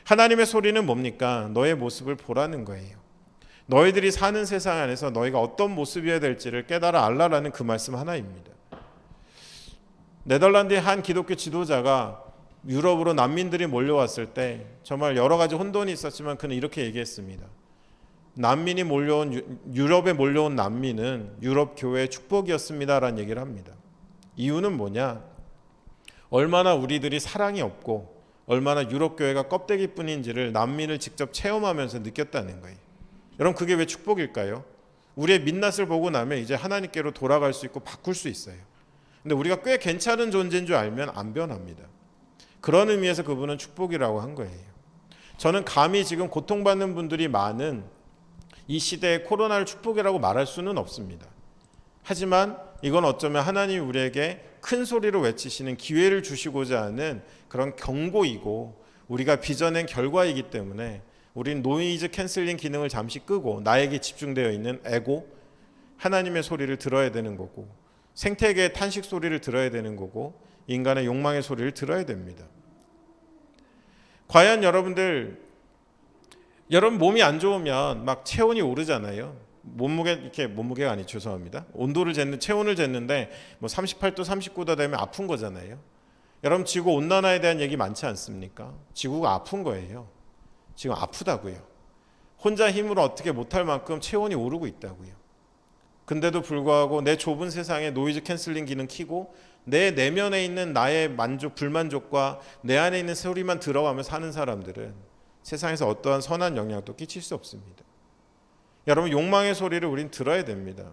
하나님의 소리는 뭡니까? 너의 모습을 보라는 거예요. 너희들이 사는 세상 안에서 너희가 어떤 모습이어야 될지를 깨달아 알라라는 그 말씀 하나입니다. 네덜란드의 한 기독교 지도자가 유럽으로 난민들이 몰려왔을 때 정말 여러 가지 혼돈이 있었지만 그는 이렇게 얘기했습니다. 유럽에 몰려온 난민은 유럽 교회의 축복이었습니다라는 얘기를 합니다. 이유는 뭐냐? 얼마나 우리들이 사랑이 없고 얼마나 유럽 교회가 껍데기뿐인지를 난민을 직접 체험하면서 느꼈다는 거예요. 여러분, 그게 왜 축복일까요? 우리의 민낯을 보고 나면 이제 하나님께로 돌아갈 수 있고 바꿀 수 있어요. 근데 우리가 꽤 괜찮은 존재인 줄 알면 안 변합니다. 그런 의미에서 그분은 축복이라고 한 거예요. 저는 감히 지금 고통받는 분들이 많은 이 시대의 코로나를 축복이라고 말할 수는 없습니다. 하지만 이건 어쩌면 하나님이 우리에게 큰 소리로 외치시는 기회를 주시고자 하는 그런 경고이고 우리가 빚어낸 결과이기 때문에 우린 노이즈 캔슬링 기능을 잠시 끄고 나에게 집중되어 있는 에고, 하나님의 소리를 들어야 되는 거고 생태계의 탄식 소리를 들어야 되는 거고 인간의 욕망의 소리를 들어야 됩니다. 과연 여러분 몸이 안 좋으면 막 체온이 오르잖아요. 몸무게가 아니 죄송합니다. 온도를 체온을 쟀는데 38도 39도 되면 아픈 거잖아요. 여러분, 지구 온난화에 대한 얘기 많지 않습니까? 지구가 아픈 거예요. 지금 아프다고요. 혼자 힘으로 어떻게 못할 만큼 체온이 오르고 있다고요. 근데도 불구하고 내 좁은 세상에 노이즈 캔슬링 기능 켜고 내 내면에 있는 나의 불만족과 내 안에 있는 소리만 들어가며 사는 사람들은 세상에서 어떠한 선한 영향도 끼칠 수 없습니다. 여러분, 욕망의 소리를 우린 들어야 됩니다.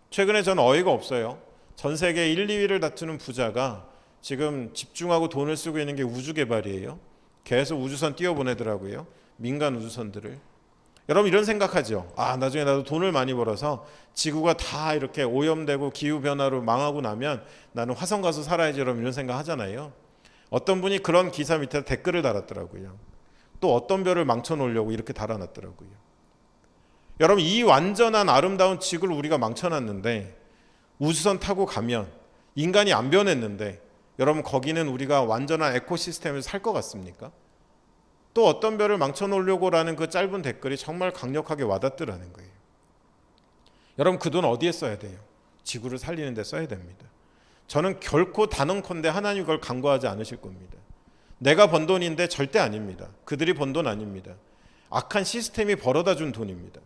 최근에 저는 어이가 없어요. 전 세계 1, 2위를 다투는 부자가 지금 집중하고 돈을 쓰고 있는 게 우주 개발이에요. 계속 우주선 띄워보내더라고요. 민간 우주선들을. 여러분, 이런 생각하죠. 나중에 나도 돈을 많이 벌어서 지구가 다 이렇게 오염되고 기후변화로 망하고 나면 나는 화성 가서 살아야지, 여러분, 이런 생각 하잖아요. 어떤 분이 그런 기사 밑에 댓글을 달았더라고요. 또 어떤 별을 망쳐놓으려고 이렇게 달아놨더라고요. 여러분, 이 완전한 아름다운 지구를 우리가 망쳐놨는데 우주선 타고 가면 인간이 안 변했는데 여러분, 거기는 우리가 완전한 에코시스템에서 살 것 같습니까? 또 어떤 별을 망쳐놓으려고라는 그 짧은 댓글이 정말 강력하게 와닿더라는 거예요. 여러분, 그 돈 어디에 써야 돼요? 지구를 살리는 데 써야 됩니다. 저는 결코 단언컨대 하나님 그걸 간과하지 않으실 겁니다. 내가 번 돈인데 절대 아닙니다. 그들이 번 돈 아닙니다. 악한 시스템이 벌어다 준 돈입니다.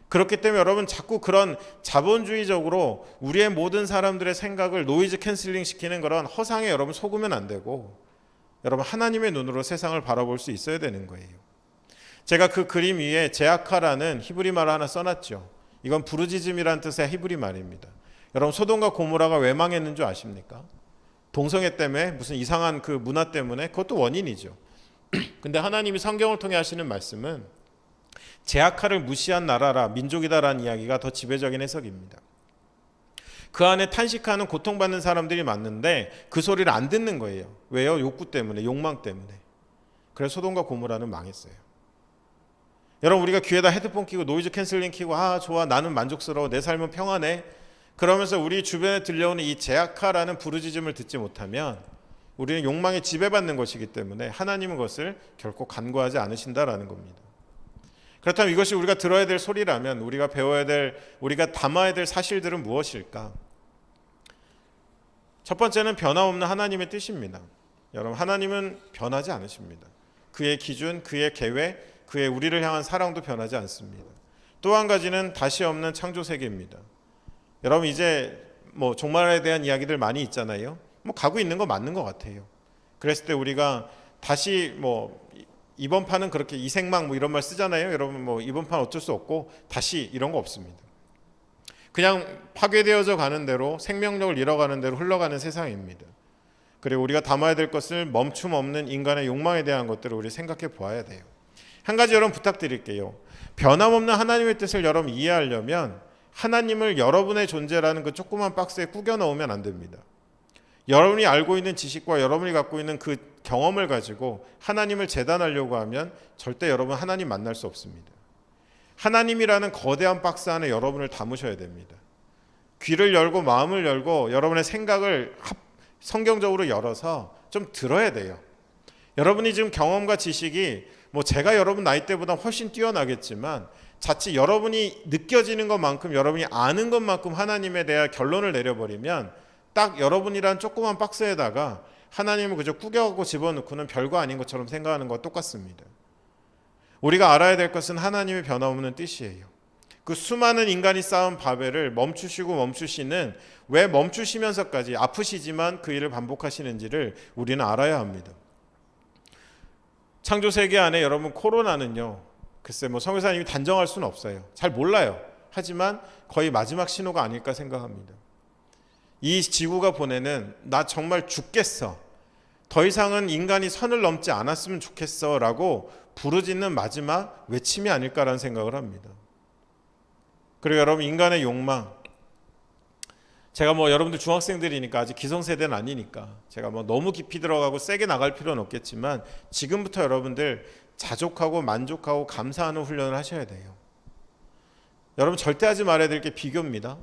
그렇기 때문에 여러분 자꾸 그런 자본주의적으로 우리의 모든 사람들의 생각을 노이즈 캔슬링 시키는 그런 허상에 여러분 속으면 안 되고 여러분 하나님의 눈으로 세상을 바라볼 수 있어야 되는 거예요. 제가 그 그림 위에 제아카라는 히브리 말을 하나 써놨죠. 이건 부르짖음이라는 뜻의 히브리 말입니다. 여러분 소돔과 고모라가 왜 망했는 줄 아십니까? 동성애 때문에 무슨 이상한 그 문화 때문에 그것도 원인이죠. 근데 하나님이 성경을 통해 하시는 말씀은 제아카를 무시한 나라라 민족이다라는 이야기가 더 지배적인 해석입니다. 그 안에 탄식하는 고통받는 사람들이 많은데 그 소리를 안 듣는 거예요. 왜요? 욕구 때문에, 욕망 때문에. 그래서 소돔과 고모라는 망했어요. 여러분 우리가 귀에다 헤드폰 끼고 노이즈 캔슬링 끼고 아 좋아 나는 만족스러워 내 삶은 평안해 그러면서 우리 주변에 들려오는 이 제아카라는 부르짖음을 듣지 못하면 우리는 욕망에 지배받는 것이기 때문에 하나님은 그것을 결코 간과하지 않으신다라는 겁니다. 그렇다면 이것이 우리가 들어야 될 소리라면 우리가 배워야 될, 우리가 담아야 될 사실들은 무엇일까? 첫 번째는 변함없는 하나님의 뜻입니다. 여러분 하나님은 변하지 않으십니다. 그의 기준, 그의 계획, 그의 우리를 향한 사랑도 변하지 않습니다. 또 한 가지는 다시 없는 창조 세계입니다. 여러분 이제 뭐 종말에 대한 이야기들 많이 있잖아요. 뭐 가고 있는 거 맞는 것 같아요. 그랬을 때 우리가 다시 뭐 이번 판은 그렇게 이생망 뭐 이런 말 쓰잖아요. 여러분 뭐 이번 판 어쩔 수 없고 다시 이런 거 없습니다. 그냥 파괴되어져 가는 대로 생명력을 잃어가는 대로 흘러가는 세상입니다. 그리고 우리가 담아야 될 것을 멈춤 없는 인간의 욕망에 대한 것들을 우리 생각해 보아야 돼요. 한 가지 여러분 부탁드릴게요. 변함없는 하나님의 뜻을 여러분 이해하려면 하나님을 여러분의 존재라는 그 조그만 박스에 꾸겨 넣으면 안 됩니다. 여러분이 알고 있는 지식과 여러분이 갖고 있는 그 경험을 가지고 하나님을 재단하려고 하면 절대 여러분 하나님 만날 수 없습니다. 하나님이라는 거대한 박스 안에 여러분을 담으셔야 됩니다. 귀를 열고 마음을 열고 여러분의 생각을 성경적으로 열어서 좀 들어야 돼요. 여러분이 지금 경험과 지식이 뭐 제가 여러분 나이 때보다 훨씬 뛰어나겠지만 자칫 여러분이 느껴지는 것만큼 여러분이 아는 것만큼 하나님에 대한 결론을 내려버리면 딱 여러분이란 조그만 박스에다가 하나님을 그저 꾸겨갖고 집어넣고는 별거 아닌 것처럼 생각하는 것과 똑같습니다. 우리가 알아야 될 것은 하나님의 변함없는 뜻이에요. 그 수많은 인간이 쌓은 바벨을 멈추시고 멈추시는 왜 멈추시면서까지 아프시지만 그 일을 반복하시는지를 우리는 알아야 합니다. 창조 세계 안에 여러분 코로나는요. 글쎄 뭐 성교사님이 단정할 수는 없어요. 잘 몰라요. 하지만 거의 마지막 신호가 아닐까 생각합니다. 이 지구가 보내는 나 정말 죽겠어. 더 이상은 인간이 선을 넘지 않았으면 좋겠어 라고 부르짖는 마지막 외침이 아닐까라는 생각을 합니다. 그리고 여러분 인간의 욕망 제가 뭐 여러분들 중학생들이니까 아직 기성세대는 아니니까 제가 뭐 너무 깊이 들어가고 세게 나갈 필요는 없겠지만 지금부터 여러분들 자족하고 만족하고 감사하는 훈련을 하셔야 돼요. 여러분 절대 하지 말아야 될 게 비교입니다.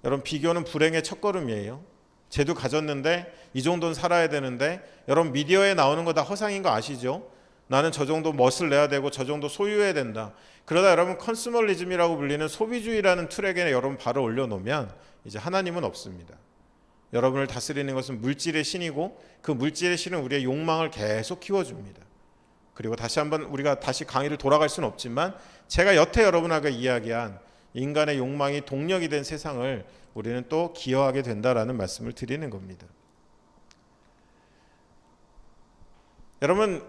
여러분 비교는 불행의 첫걸음이에요. 쟤도 가졌는데 이 정도는 살아야 되는데 여러분 미디어에 나오는 거 다 허상인 거 아시죠? 나는 저 정도 멋을 내야 되고 저 정도 소유해야 된다. 그러다 여러분 컨슈머리즘이라고 불리는 소비주의라는 트랙에 여러분 발을 올려놓으면 이제 하나님은 없습니다. 여러분을 다스리는 것은 물질의 신이고 그 물질의 신은 우리의 욕망을 계속 키워줍니다. 그리고 다시 한번 우리가 다시 강의를 돌아갈 수는 없지만 제가 여태 여러분에게 이야기한 인간의 욕망이 동력이 된 세상을 우리는 또 기여하게 된다라는 말씀을 드리는 겁니다. 여러분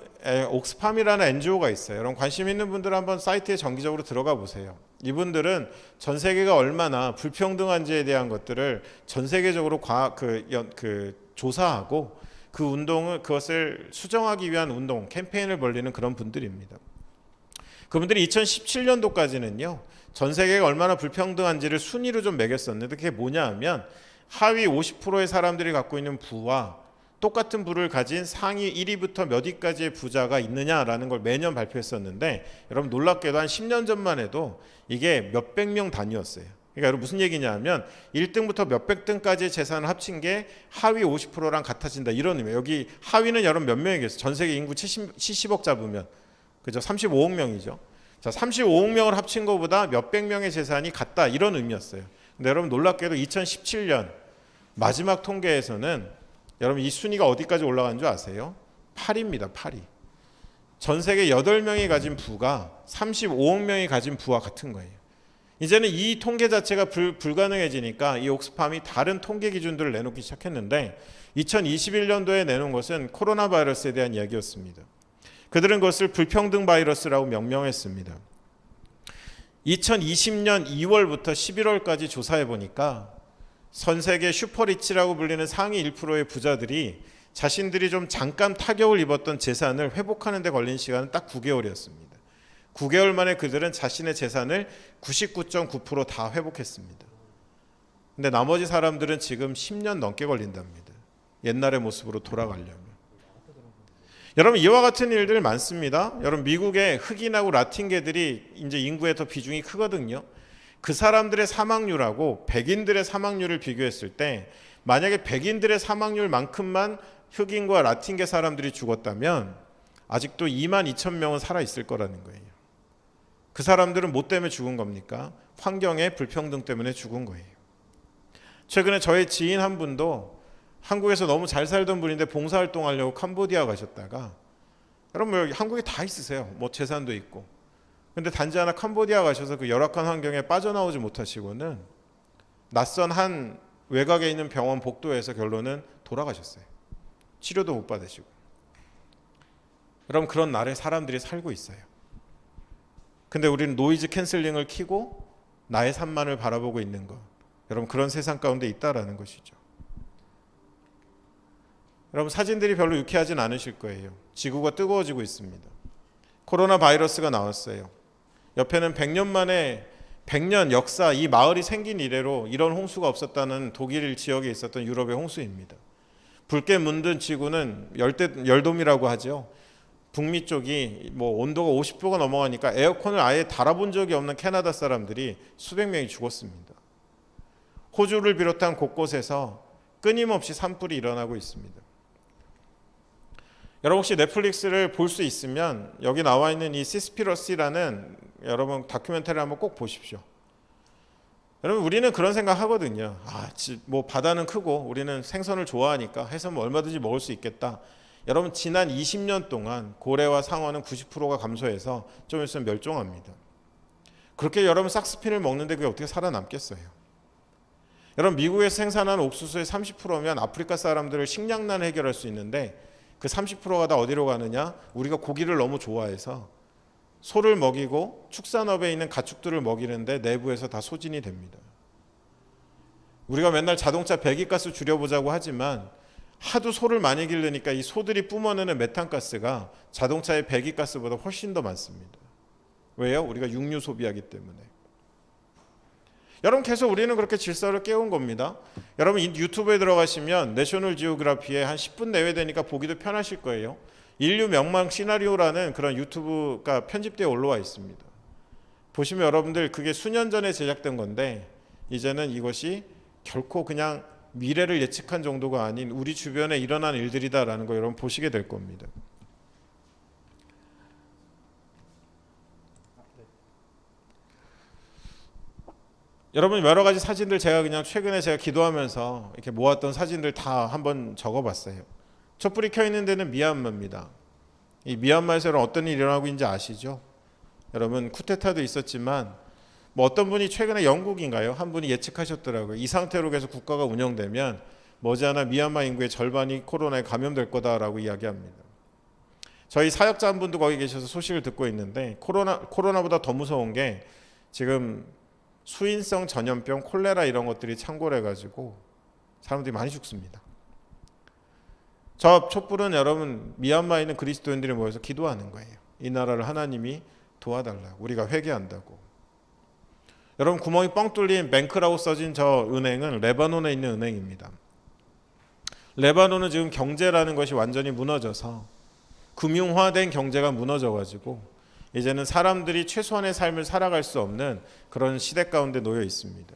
옥스팜이라는 NGO가 있어요. 여러분 관심 있는 분들은 한번 사이트에 정기적으로 들어가 보세요. 이분들은 전 세계가 얼마나 불평등한지에 대한 것들을 전 세계적으로 조사하고 그 운동을 그것을 수정하기 위한 운동 캠페인을 벌리는 그런 분들입니다. 그분들이 2017년도까지는요. 전 세계가 얼마나 불평등한지를 순위로 좀 매겼었는데 그게 뭐냐 하면 하위 50%의 사람들이 갖고 있는 부와 똑같은 부를 가진 상위 1위부터 몇 위까지의 부자가 있느냐라는 걸 매년 발표했었는데 여러분 놀랍게도 한 10년 전만 해도 이게 몇백 명 단위였어요. 그러니까 여러분 무슨 얘기냐 하면 1등부터 몇백 등까지의 재산을 합친 게 하위 50%랑 같아진다 이런 의미예요. 여기 하위는 여러분 몇 명이겠어요? 전 세계 인구 70억 잡으면 그죠? 35억 명이죠. 자, 35억 명을 합친 것보다 몇백 명의 재산이 같다 이런 의미였어요. 근데 여러분 놀랍게도 2017년 마지막 통계에서는 여러분 이 순위가 어디까지 올라간 줄 아세요? 8위입니다. 8위. 전 세계 8명이 가진 부가 35억 명이 가진 부와 같은 거예요. 이제는 이 통계 자체가 불가능해지니까 이 옥스팜이 다른 통계 기준들을 내놓기 시작했는데 2021년도에 내놓은 것은 코로나 바이러스에 대한 이야기였습니다. 그들은 그것을 불평등 바이러스라고 명명했습니다. 2020년 2월부터 11월까지 조사해 보니까 전 세계 슈퍼리치라고 불리는 상위 1%의 부자들이 자신들이 좀 잠깐 타격을 입었던 재산을 회복하는 데 걸린 시간은 딱 9개월이었습니다. 9개월 만에 그들은 자신의 재산을 99.9% 다 회복했습니다. 근데 나머지 사람들은 지금 10년 넘게 걸린답니다. 옛날의 모습으로 돌아가려면. 여러분, 이와 같은 일들 많습니다. 여러분, 미국의 흑인하고 라틴계들이 이제 인구의 더 비중이 크거든요. 그 사람들의 사망률하고 백인들의 사망률을 비교했을 때 만약에 백인들의 사망률만큼만 흑인과 라틴계 사람들이 죽었다면 아직도 22,000명은 살아있을 거라는 거예요. 그 사람들은 뭐 때문에 죽은 겁니까? 환경의 불평등 때문에 죽은 거예요. 최근에 저의 지인 한 분도 한국에서 너무 잘 살던 분인데 봉사활동하려고 캄보디아 가셨다가, 여러분 여기 한국에 다 있으세요. 뭐 재산도 있고. 근데 단지 하나 캄보디아 가셔서 그 열악한 환경에 빠져나오지 못하시고는 낯선 한 외곽에 있는 병원 복도에서 결론은 돌아가셨어요. 치료도 못 받으시고. 여러분, 그런 나라에 사람들이 살고 있어요. 근데 우리는 노이즈 캔슬링을 켜고 나의 삶만을 바라보고 있는 것. 여러분, 그런 세상 가운데 있다라는 것이죠. 여러분, 사진들이 별로 유쾌하진 않으실 거예요. 지구가 뜨거워지고 있습니다. 코로나 바이러스가 나왔어요. 옆에는 100년 만에 100년 역사, 이 마을이 생긴 이래로 이런 홍수가 없었다는 독일 지역에 있었던 유럽의 홍수입니다. 붉게 문든 지구는 열돔이라고 하죠. 북미 쪽이 뭐 온도가 50도가 넘어가니까 에어컨을 아예 달아본 적이 없는 캐나다 사람들이 수백 명이 죽었습니다. 호주를 비롯한 곳곳에서 끊임없이 산불이 일어나고 있습니다. 여러분, 혹시 넷플릭스를 볼 수 있으면 여기 나와 있는 이 시스피러시라는 여러분 다큐멘터리를 한번 꼭 보십시오. 여러분, 우리는 그런 생각 하거든요. 뭐 바다는 크고 우리는 생선을 좋아하니까 해서 뭐 얼마든지 먹을 수 있겠다. 여러분, 지난 20년 동안 고래와 상어는 90%가 감소해서 좀 있으면 멸종합니다. 그렇게 여러분 싹스핀을 먹는데 그게 어떻게 살아남겠어요? 여러분, 미국에서 생산한 옥수수의 30%면 아프리카 사람들을 식량난 해결할 수 있는데 그 30%가 다 어디로 가느냐? 우리가 고기를 너무 좋아해서 소를 먹이고 축산업에 있는 가축들을 먹이는데 내부에서 다 소진이 됩니다. 우리가 맨날 자동차 배기가스 줄여보자고 하지만 하도 소를 많이 기르니까 이 소들이 뿜어내는 메탄가스가 자동차의 배기가스보다 훨씬 더 많습니다. 왜요? 우리가 육류 소비하기 때문에. 여러분, 계속 우리는 그렇게 질서를 깨운 겁니다. 여러분, 유튜브에 들어가시면 내셔널 지오그래피에 한 10분 내외 되니까 보기도 편하실 거예요. 인류 멸망 시나리오라는 그런 유튜브가 편집되어 올라와 있습니다. 보시면 여러분들 그게 수년 전에 제작된 건데 이제는 이것이 결코 그냥 미래를 예측한 정도가 아닌 우리 주변에 일어난 일들이다라는 거 여러분 보시게 될 겁니다. 여러분, 여러 가지 사진들 제가 그냥 최근에 제가 기도하면서 이렇게 모았던 사진들 다 한번 적어봤어요. 촛불이 켜 있는 데는 미얀마입니다. 이 미얀마에서 어떤 일이 일어나고 있는지 아시죠? 여러분, 쿠데타도 있었지만 뭐 어떤 분이 최근에 영국인가요? 한 분이 예측하셨더라고요. 이 상태로 계속 국가가 운영되면 머지않아 미얀마 인구의 절반이 코로나에 감염될 거다라고 이야기합니다. 저희 사역자 한 분도 거기 계셔서 소식을 듣고 있는데 코로나보다 더 무서운 게 지금 수인성 전염병, 콜레라 이런 것들이 창궐해 가지고 사람들이 많이 죽습니다. 저 촛불은 여러분 미얀마에 있는 그리스도인들이 모여서 기도하는 거예요. 이 나라를 하나님이 도와달라고, 우리가 회개한다고. 여러분, 구멍이 뻥 뚫린 뱅크라고 써진 저 은행은 레바논에 있는 은행입니다. 레바논은 지금 경제라는 것이 완전히 무너져서 금융화된 경제가 무너져가지고 이제는 사람들이 최소한의 삶을 살아갈 수 없는 그런 시대 가운데 놓여 있습니다.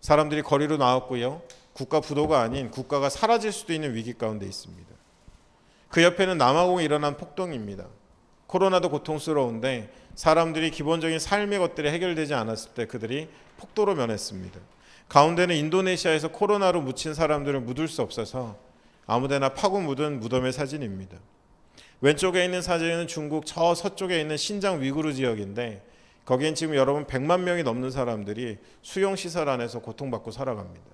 사람들이 거리로 나왔고요. 국가 부도가 아닌 국가가 사라질 수도 있는 위기 가운데 있습니다. 그 옆에는 남아공에 일어난 폭동입니다. 코로나도 고통스러운데 사람들이 기본적인 삶의 것들이 해결되지 않았을 때 그들이 폭도로 면했습니다. 가운데는 인도네시아에서 코로나로 묻힌 사람들을 묻을 수 없어서 아무데나 파고 묻은 무덤의 사진입니다. 왼쪽에 있는 사진은 중국 저 서쪽에 있는 신장 위구르 지역인데 거기엔 지금 여러분 100만 명이 넘는 사람들이 수용시설 안에서 고통받고 살아갑니다.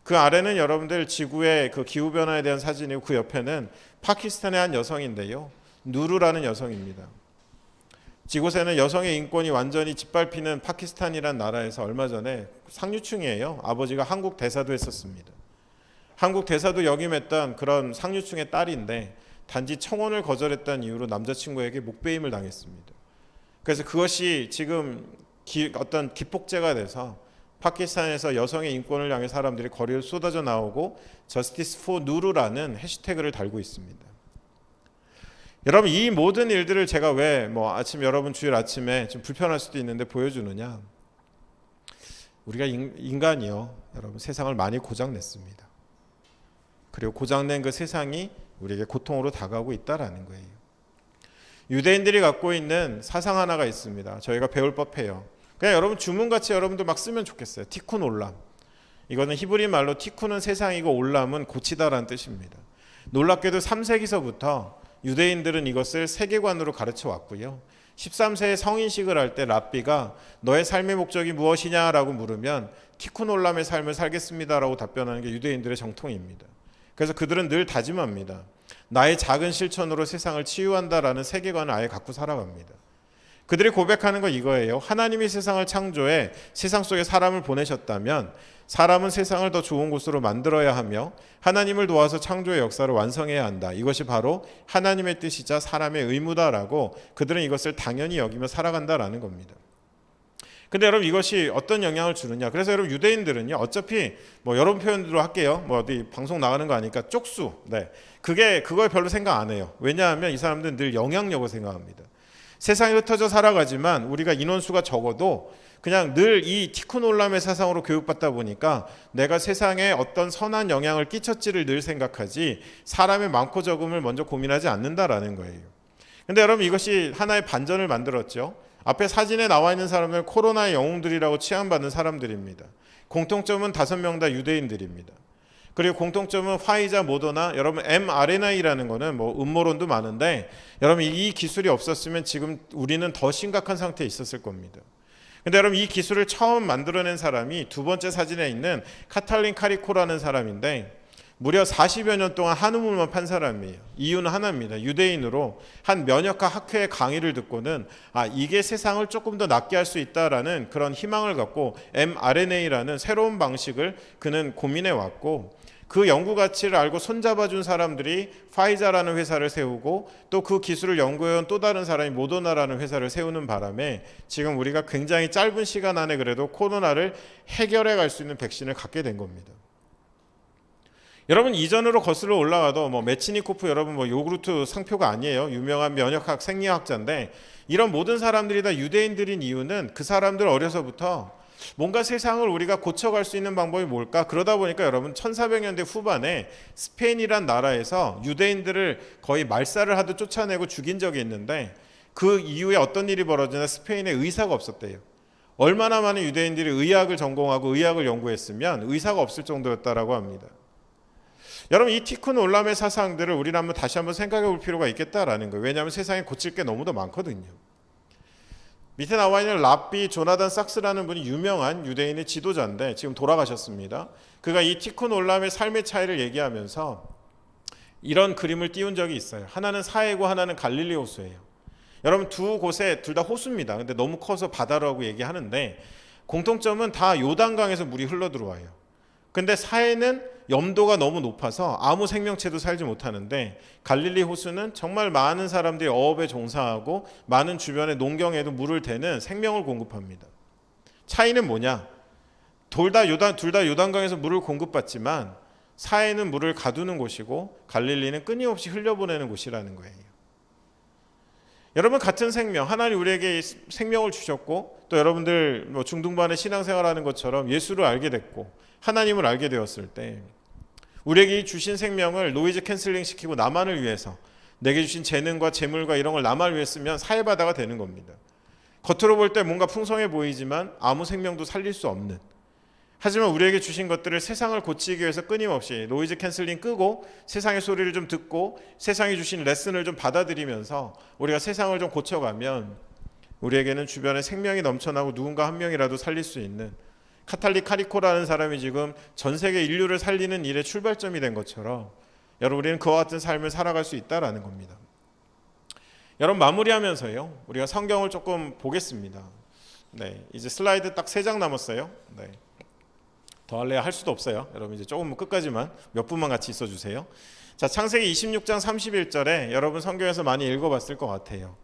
그 아래는 여러분들 지구의 그 기후변화에 대한 사진이고 그 옆에는 파키스탄의 한 여성인데요. 누르라는 여성입니다. 이곳에는 여성의 인권이 완전히 짓밟히는 파키스탄이란 나라에서 얼마 전에 상류층이에요. 아버지가 한국 대사도 했었습니다. 한국 대사도 역임했던 그런 상류층의 딸인데 단지 청혼을 거절했다는 이유로 남자친구에게 목베임을 당했습니다. 그래서 그것이 지금 어떤 기폭제가 돼서 파키스탄에서 여성의 인권을 향해 사람들이 거리를 쏟아져 나오고 Justice for 누르라는 해시태그를 달고 있습니다. 여러분, 이 모든 일들을 제가 왜 여러분 주일 아침에 좀 불편할 수도 있는데 보여주느냐? 우리가 인간이요, 여러분 세상을 많이 고장냈습니다. 그리고 고장낸 그 세상이 우리에게 고통으로 다가오고 있다라는 거예요. 유대인들이 갖고 있는 사상 하나가 있습니다. 저희가 배울 법해요. 그냥 여러분 주문같이 여러분도 막 쓰면 좋겠어요. 티쿤 올람. 이거는 히브리 말로 티쿤은 세상이고 올람은 고치다라는 뜻입니다. 놀랍게도 3세기서부터 유대인들은 이것을 세계관으로 가르쳐 왔고요. 13세에 성인식을 할 때 랍비가 너의 삶의 목적이 무엇이냐라고 물으면 티쿤 올람의 삶을 살겠습니다라고 답변하는 게 유대인들의 정통입니다. 그래서 그들은 늘 다짐합니다. 나의 작은 실천으로 세상을 치유한다라는 세계관을 아예 갖고 살아갑니다. 그들이 고백하는 건 이거예요. 하나님이 세상을 창조해 세상 속에 사람을 보내셨다면 사람은 세상을 더 좋은 곳으로 만들어야 하며 하나님을 도와서 창조의 역사를 완성해야 한다. 이것이 바로 하나님의 뜻이자 사람의 의무다라고 그들은 이것을 당연히 여기며 살아간다라는 겁니다. 근데 여러분 이것이 어떤 영향을 주느냐? 그래서 여러분 유대인들은요, 어차피 여러분 표현대로 할게요. 어디 방송 나가는 거 아니까 쪽수. 네, 그거에 별로 생각 안 해요. 왜냐하면 이 사람들은 늘 영향력을 생각합니다. 세상에 흩어져 살아가지만 우리가 인원수가 적어도 그냥 늘 이 티쿤 올람의 사상으로 교육받다 보니까 내가 세상에 어떤 선한 영향을 끼쳤지를 늘 생각하지 사람의 많고 적음을 먼저 고민하지 않는다라는 거예요. 근데 여러분 이것이 하나의 반전을 만들었죠. 앞에 사진에 나와 있는 사람들은 코로나의 영웅들이라고 취함받는 사람들입니다. 공통점은 5명 다 유대인들입니다. 그리고 공통점은 화이자, 모더나, 여러분 mRNA라는 거는 음모론도 많은데 여러분 이 기술이 없었으면 지금 우리는 더 심각한 상태에 있었을 겁니다. 근데 여러분 이 기술을 처음 만들어낸 사람이 두 번째 사진에 있는 카탈린 카리코라는 사람인데 무려 40여 년 동안 한우물만 판 사람이에요. 이유는 하나입니다. 유대인으로 한 면역학 학회의 강의를 듣고는 이게 세상을 조금 더 낫게 할 수 있다라는 그런 희망을 갖고 mRNA라는 새로운 방식을 그는 고민해 왔고 그 연구 가치를 알고 손잡아준 사람들이 파이자라는 회사를 세우고 또 그 기술을 연구해온 또 다른 사람이 모더나라는 회사를 세우는 바람에 지금 우리가 굉장히 짧은 시간 안에 그래도 코로나를 해결해 갈 수 있는 백신을 갖게 된 겁니다. 여러분 이전으로 거슬러 올라가도 메치니코프 여러분 요구르트 상표가 아니에요. 유명한 면역학 생리학자인데 이런 모든 사람들이 다 유대인들인 이유는 그 사람들 어려서부터 뭔가 세상을 우리가 고쳐갈 수 있는 방법이 뭘까? 그러다 보니까 여러분 1400년대 후반에 스페인이란 나라에서 유대인들을 거의 말살을 하듯 쫓아내고 죽인 적이 있는데 그 이후에 어떤 일이 벌어지나 스페인에 의사가 없었대요. 얼마나 많은 유대인들이 의학을 전공하고 의학을 연구했으면 의사가 없을 정도였다라고 합니다. 여러분 이 티쿤 올람의 사상들을 우리는 다시 한번 생각해 볼 필요가 있겠다라는 거예요. 왜냐하면 세상에 고칠 게 너무도 많거든요. 밑에 나와 있는 랍비 조나단 sak스라는 분이 유명한 유대인의 지도자인데 지금 돌아가셨습니다. 그가 이 티쿤 올람의 삶의 차이를 얘기하면서 이런 그림을 띄운 적이 있어요. 하나는 사해고 하나는 갈릴리 호수예요. 여러분 두 곳에 둘 다 호수입니다. 근데 너무 커서 바다라고 얘기하는데 공통점은 다 요단강에서 물이 흘러 들어와요. 근데 사해는 염도가 너무 높아서 아무 생명체도 살지 못하는데 갈릴리 호수는 정말 많은 사람들이 어업에 종사하고 많은 주변의 농경에도 물을 대는 생명을 공급합니다. 차이는 뭐냐? 둘 다 요단강에서 물을 공급받지만 사해는 물을 가두는 곳이고 갈릴리는 끊임없이 흘려보내는 곳이라는 거예요. 여러분 같은 생명, 하나님 우리에게 생명을 주셨고 또 여러분들 중등반에 신앙생활하는 것처럼 예수를 알게 됐고 하나님을 알게 되었을 때 우리에게 주신 생명을 노이즈 캔슬링 시키고 나만을 위해서 내게 주신 재능과 재물과 이런 걸 나만을 위해 쓰면 사해바다가 되는 겁니다. 겉으로 볼 때 뭔가 풍성해 보이지만 아무 생명도 살릴 수 없는 하지만 우리에게 주신 것들을 세상을 고치기 위해서 끊임없이 노이즈 캔슬링 끄고 세상의 소리를 좀 듣고 세상이 주신 레슨을 좀 받아들이면서 우리가 세상을 좀 고쳐가면 우리에게는 주변에 생명이 넘쳐나고 누군가 한 명이라도 살릴 수 있는 카탈리 카리코라는 사람이 지금 전 세계 인류를 살리는 일의 출발점이 된 것처럼 여러분 우리는 그와 같은 삶을 살아갈 수 있다라는 겁니다. 여러분 마무리하면서요 우리가 성경을 조금 보겠습니다. 네, 이제 슬라이드 딱 3장 남았어요. 네. 더 할래야 할 수도 없어요. 여러분 이제 조금 끝까지만 몇 분만 같이 있어 주세요. 자, 창세기 26장 31절에 여러분 성경에서 많이 읽어봤을 것 같아요.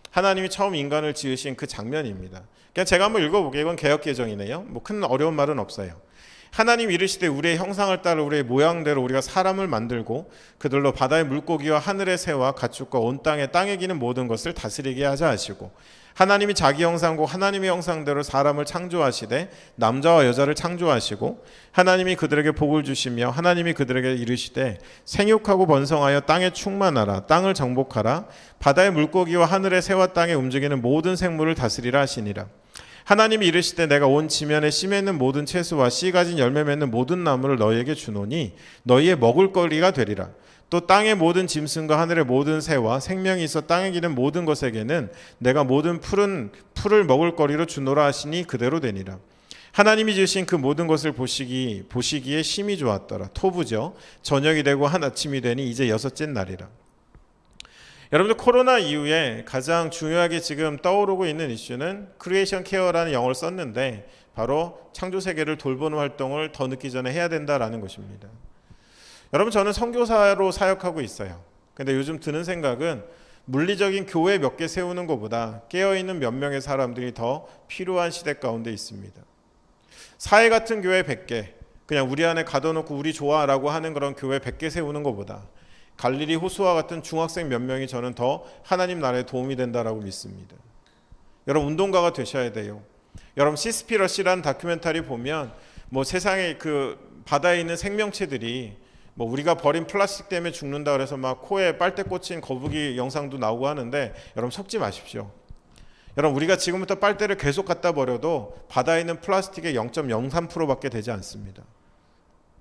하나님이 처음 인간을 지으신 그 장면입니다. 그냥 제가 한번 읽어볼게요. 이건 개역개정이네요. 뭐 큰 어려운 말은 없어요. 하나님 이르시되 우리의 형상을 따라 우리의 모양대로 우리가 사람을 만들고 그들로 바다의 물고기와 하늘의 새와 가축과 온 땅에 기는 모든 것을 다스리게 하자 하시고 하나님이 자기 형상고 하나님의 형상대로 사람을 창조하시되 남자와 여자를 창조하시고 하나님이 그들에게 복을 주시며 하나님이 그들에게 이르시되 생육하고 번성하여 땅에 충만하라 땅을 정복하라 바다의 물고기와 하늘의 새와 땅에 움직이는 모든 생물을 다스리라 하시니라. 하나님이 이르시되 내가 온 지면에 씨 맺는 모든 채소와 씨 가진 열매 맺는 모든 나무를 너희에게 주노니 너희의 먹을거리가 되리라. 또 땅의 모든 짐승과 하늘의 모든 새와 생명이 있어 땅에 기는 모든 것에게는 내가 모든 풀을 먹을거리로 주노라 하시니 그대로 되니라. 하나님이 지으신 그 모든 것을 보시기에 심히 좋았더라. 토부죠. 저녁이 되고 한 아침이 되니 이제 6째 날이라. 여러분들 코로나 이후에 가장 중요하게 지금 떠오르고 있는 이슈는 크리에이션 케어라는 영어를 썼는데 바로 창조 세계를 돌보는 활동을 더 늦기 전에 해야 된다라는 것입니다. 여러분 저는 선교사로 사역하고 있어요. 근데 요즘 드는 생각은 물리적인 교회 몇 개 세우는 것보다 깨어있는 몇 명의 사람들이 더 필요한 시대 가운데 있습니다. 사회 같은 교회 100개 그냥 우리 안에 가둬놓고 우리 좋아라고 하는 그런 교회 100개 세우는 것보다 갈릴리 호수와 같은 중학생 몇 명이 저는 더 하나님 나라에 도움이 된다라고 믿습니다. 여러분 운동가가 되셔야 돼요. 여러분 시스피러시라는 다큐멘터리 보면 뭐 세상에 그 바다에 있는 생명체들이 뭐 우리가 버린 플라스틱 때문에 죽는다 그래서 막 코에 빨대 꽂힌 거북이 영상도 나오고 하는데 여러분 속지 마십시오. 여러분 우리가 지금부터 빨대를 계속 갖다 버려도 바다에 있는 플라스틱의 0.03%밖에 되지 않습니다.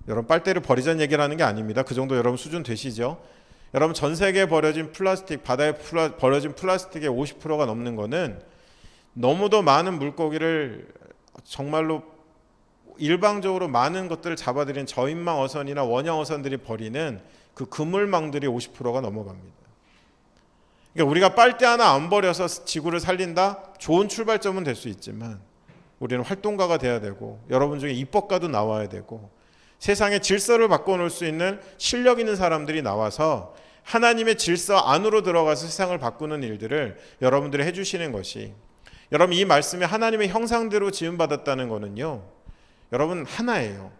여러분 빨대를 버리자는 얘기를 하는 게 아닙니다. 그 정도 여러분 수준 되시죠? 여러분 전 세계에 버려진 플라스틱, 바다에 버려진 플라스틱의 50%가 넘는 거는 너무도 많은 물고기를 정말로 일방적으로 많은 것들을 잡아들인 저인망 어선이나 원형 어선들이 버리는 그 그물망들이 50%가 넘어갑니다. 그러니까 우리가 빨대 하나 안 버려서 지구를 살린다? 좋은 출발점은 될 수 있지만 우리는 활동가가 돼야 되고 여러분 중에 입법가도 나와야 되고 세상의 질서를 바꿔놓을 수 있는 실력 있는 사람들이 나와서 하나님의 질서 안으로 들어가서 세상을 바꾸는 일들을 여러분들이 해주시는 것이 여러분 이 말씀에 하나님의 형상대로 지음받았다는 거는요 여러분 하나예요.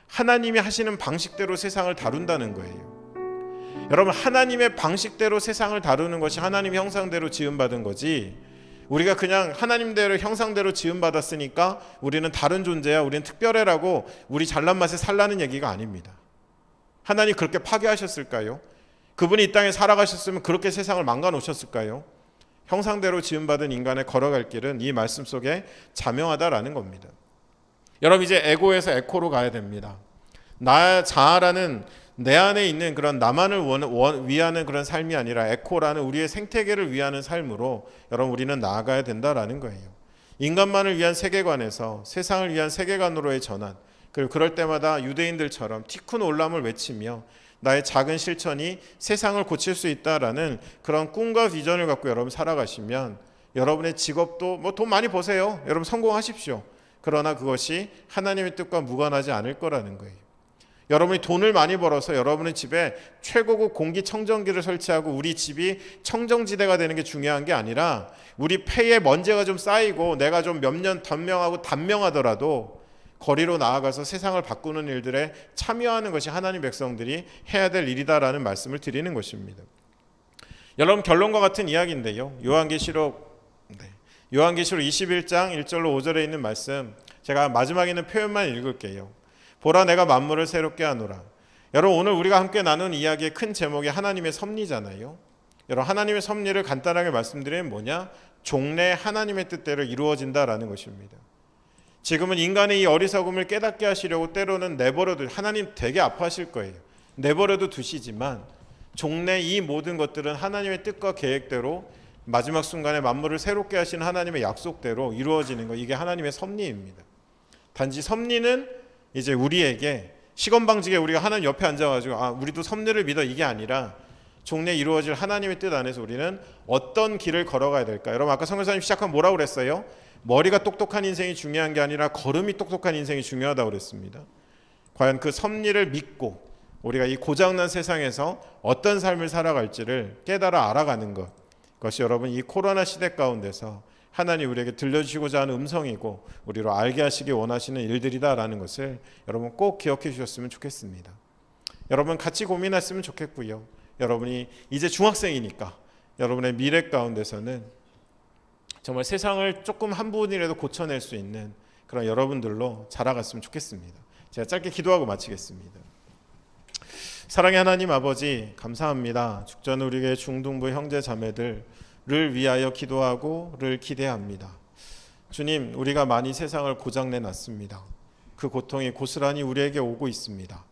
하나님이 하시는 방식대로 세상을 다룬다는 거예요. 여러분 하나님의 방식대로 세상을 다루는 것이 하나님의 형상대로 지음받은 거지 우리가 그냥 하나님대로 형상대로 지음받았으니까 우리는 다른 존재야 우리는 특별해라고 우리 잘난 맛에 살라는 얘기가 아닙니다. 하나님 그렇게 파괴하셨을까요? 그분이 이 땅에 살아가셨으면 그렇게 세상을 망가놓으셨을까요? 형상대로 지음받은 인간의 걸어갈 길은 이 말씀 속에 자명하다라는 겁니다. 여러분 이제 에고에서 에코로 가야 됩니다. 나 자아라는 내 안에 있는 그런 나만을 위하는 그런 삶이 아니라 에코라는 우리의 생태계를 위하는 삶으로 여러분 우리는 나아가야 된다라는 거예요. 인간만을 위한 세계관에서 세상을 위한 세계관으로의 전환 그리고 그럴 때마다 유대인들처럼 티쿤 올람을 외치며 나의 작은 실천이 세상을 고칠 수 있다라는 그런 꿈과 비전을 갖고 여러분 살아가시면 여러분의 직업도 뭐 돈 많이 버세요. 여러분 성공하십시오. 그러나 그것이 하나님의 뜻과 무관하지 않을 거라는 거예요. 여러분이 돈을 많이 벌어서 여러분의 집에 최고급 공기청정기를 설치하고 우리 집이 청정지대가 되는 게 중요한 게 아니라 우리 폐에 먼지가 좀 쌓이고 내가 좀 몇 년 던명하고 단명하더라도 거리로 나아가서 세상을 바꾸는 일들에 참여하는 것이 하나님 백성들이 해야 될 일이다라는 말씀을 드리는 것입니다. 여러분 결론과 같은 이야기인데요. 요한계시록 21장 1절로 5절에 있는 말씀 제가 마지막에 있는 표현만 읽을게요. 보라 내가 만물을 새롭게 하노라. 여러분 오늘 우리가 함께 나눈 이야기의 큰 제목이 하나님의 섭리잖아요. 여러분 하나님의 섭리를 간단하게 말씀드리면 뭐냐? 종래 하나님의 뜻대로 이루어진다라는 것입니다. 지금은 인간의 이 어리석음을 깨닫게 하시려고 때로는 내버려도, 하나님 되게 아파하실 거예요. 내버려도 두시지만 종래 이 모든 것들은 하나님의 뜻과 계획대로 마지막 순간에 만물을 새롭게 하시는 하나님의 약속대로 이루어지는 거, 이게 하나님의 섭리입니다. 단지 섭리는 이제 우리에게 시건방지게 우리가 하나님 옆에 앉아가지고 우리도 섭리를 믿어, 이게 아니라 종래 이루어질 하나님의 뜻 안에서 우리는 어떤 길을 걸어가야 될까. 여러분 아까 성교사님 시작하면 뭐라고 그랬어요? 머리가 똑똑한 인생이 중요한 게 아니라 걸음이 똑똑한 인생이 중요하다고 그랬습니다. 과연 그 섭리를 믿고 우리가 이 고장난 세상에서 어떤 삶을 살아갈지를 깨달아 알아가는 것, 그것이 여러분 이 코로나 시대 가운데서 하나님 우리에게 들려주시고자 하는 음성이고 우리로 알게 하시기 원하시는 일들이다라는 것을 여러분 꼭 기억해 주셨으면 좋겠습니다. 여러분 같이 고민했으면 좋겠고요. 여러분이 이제 중학생이니까 여러분의 미래 가운데서는 정말 세상을 조금 한 부분이라도 고쳐낼 수 있는 그런 여러분들로 자라갔으면 좋겠습니다. 제가 짧게 기도하고 마치겠습니다. 사랑의 하나님 아버지, 감사합니다. 죽전 우리의 중등부 형제 자매들을 위하여 기도하고를 기대합니다. 주님, 우리가 많이 세상을 고장내 놨습니다. 그 고통이 고스란히 우리에게 오고 있습니다.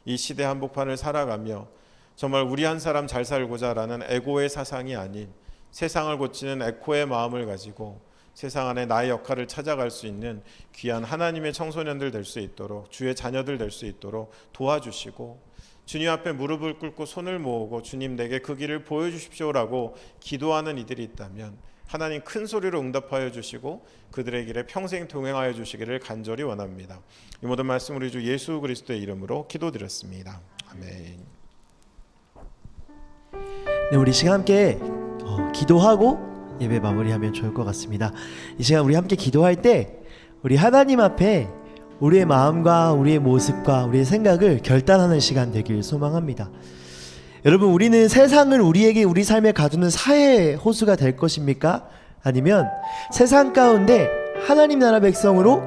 이 시대 한복판을 살아가며 정말 우리 한 사람 잘 살고자라는 에고의 사상이 아닌 세상을 고치는 에코의 마음을 가지고 세상 안에 나의 역할을 찾아갈 수 있는 귀한 하나님의 청소년들 될 수 있도록, 주의 자녀들 될 수 있도록 도와주시고, 주님 앞에 무릎을 꿇고 손을 모으고 주님 내게 그 길을 보여주십시오라고 기도하는 이들이 있다면 하나님 큰 소리로 응답하여 주시고 그들의 길에 평생 동행하여 주시기를 간절히 원합니다. 이 모든 말씀 우리 주 예수 그리스도의 이름으로 기도드렸습니다. 아멘.
네, 우리 시간 함께 기도하고 예배 마무리하면 좋을 것 같습니다. 이 시간 우리 함께 기도할 때 우리 하나님 앞에 우리의 마음과 우리의 모습과 우리의 생각을 결단하는 시간 되길 소망합니다. 여러분, 우리는 세상을 우리에게 우리 삶에 가두는 사회의 호수가 될 것입니까? 아니면 세상 가운데 하나님 나라 백성으로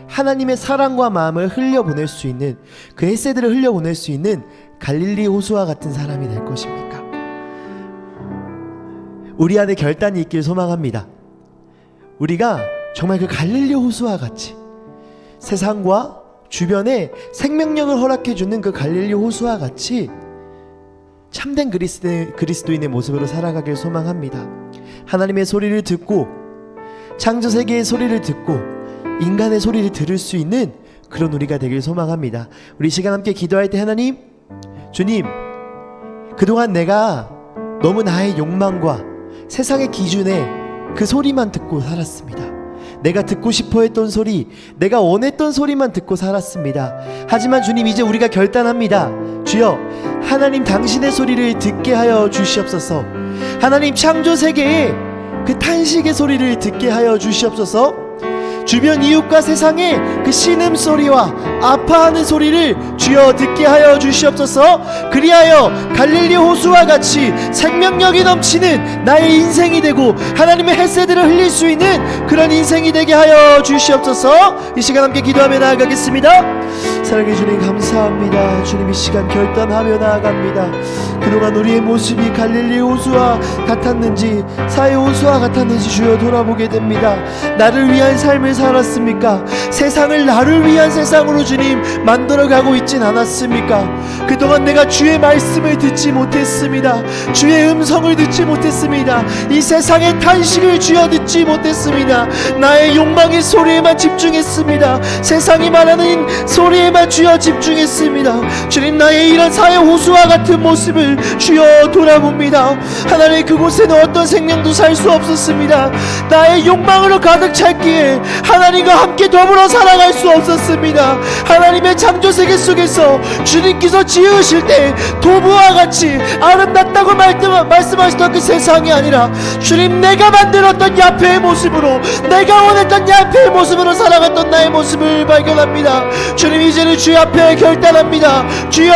하나님의 사랑과 마음을 흘려보낼 수 있는, 그 햇새들을 흘려보낼 수 있는 갈릴리 호수와 같은 사람이 될 것입니까? 우리 안에 결단이 있길 소망합니다. 우리가 정말 그 갈릴리 호수와 같이 세상과 주변에 생명력을 허락해주는 그 갈릴리 호수와 같이 참된 그리스도인의 모습으로 살아가길 소망합니다. 하나님의 소리를 듣고 창조세계의 소리를 듣고 인간의 소리를 들을 수 있는 그런 우리가 되길 소망합니다. 우리 시간 함께 기도할 때 하나님, 주님, 그동안 내가 너무 나의 욕망과 세상의 기준에 그 소리만 듣고 살았습니다. 내가 듣고 싶어 했던 소리, 내가 원했던 소리만 듣고 살았습니다. 하지만 주님, 이제 우리가 결단합니다. 주여, 하나님 당신의 소리를 듣게 하여 주시옵소서. 하나님 창조세계의 그 탄식의 소리를 듣게 하여 주시옵소서. 주변 이웃과 세상의 그 신음소리와 아파하는 소리를 주여 듣게 하여 주시옵소서. 그리하여 갈릴리 호수와 같이 생명력이 넘치는 나의 인생이 되고 하나님의 햇새들을 흘릴 수 있는 그런 인생이 되게 하여 주시옵소서. 이 시간 함께 기도하며 나아가겠습니다. 사랑해 주님, 감사합니다. 주님, 이 시간 결단하며 나아갑니다. 그동안 우리의 모습이 갈릴리 호수와 같았는지 사회 호수와 같았는지 주여 돌아보게 됩니다. 나를 위한 삶을 살았습니까? 세상을 나를 위한 세상으로 주님 만들어가고 있진 않았습니까? 그동안 내가 주의 말씀을 듣지 못했습니다. 주의 음성을 듣지 못했습니다. 이 세상의 탄식을 주여 듣지 못했습니다. 나의 욕망의 소리에만 집중했습니다. 세상이 말하는 소리에만 주여 집중했습니다. 주님, 나의 이런 사회 호수와 같은 모습을 주여 돌아봅니다. 하나님, 그곳에는 어떤 생명도 살 수 없었습니다. 나의 욕망으로 가득 찼기에 하나님과 함께 더불어 살아갈 수 없었습니다. 하나님의 창조세계 속에서 주님께서 지으실 때 도부와 같이 아름답다고 말씀하시던 그 세상이 아니라 주님, 내가 만들었던 야훼의 모습으로, 내가 원했던 야훼의 모습으로 살아갔던 나의 모습을 발견합니다. 주님, 이제는 주 앞에 결단합니다. 주여,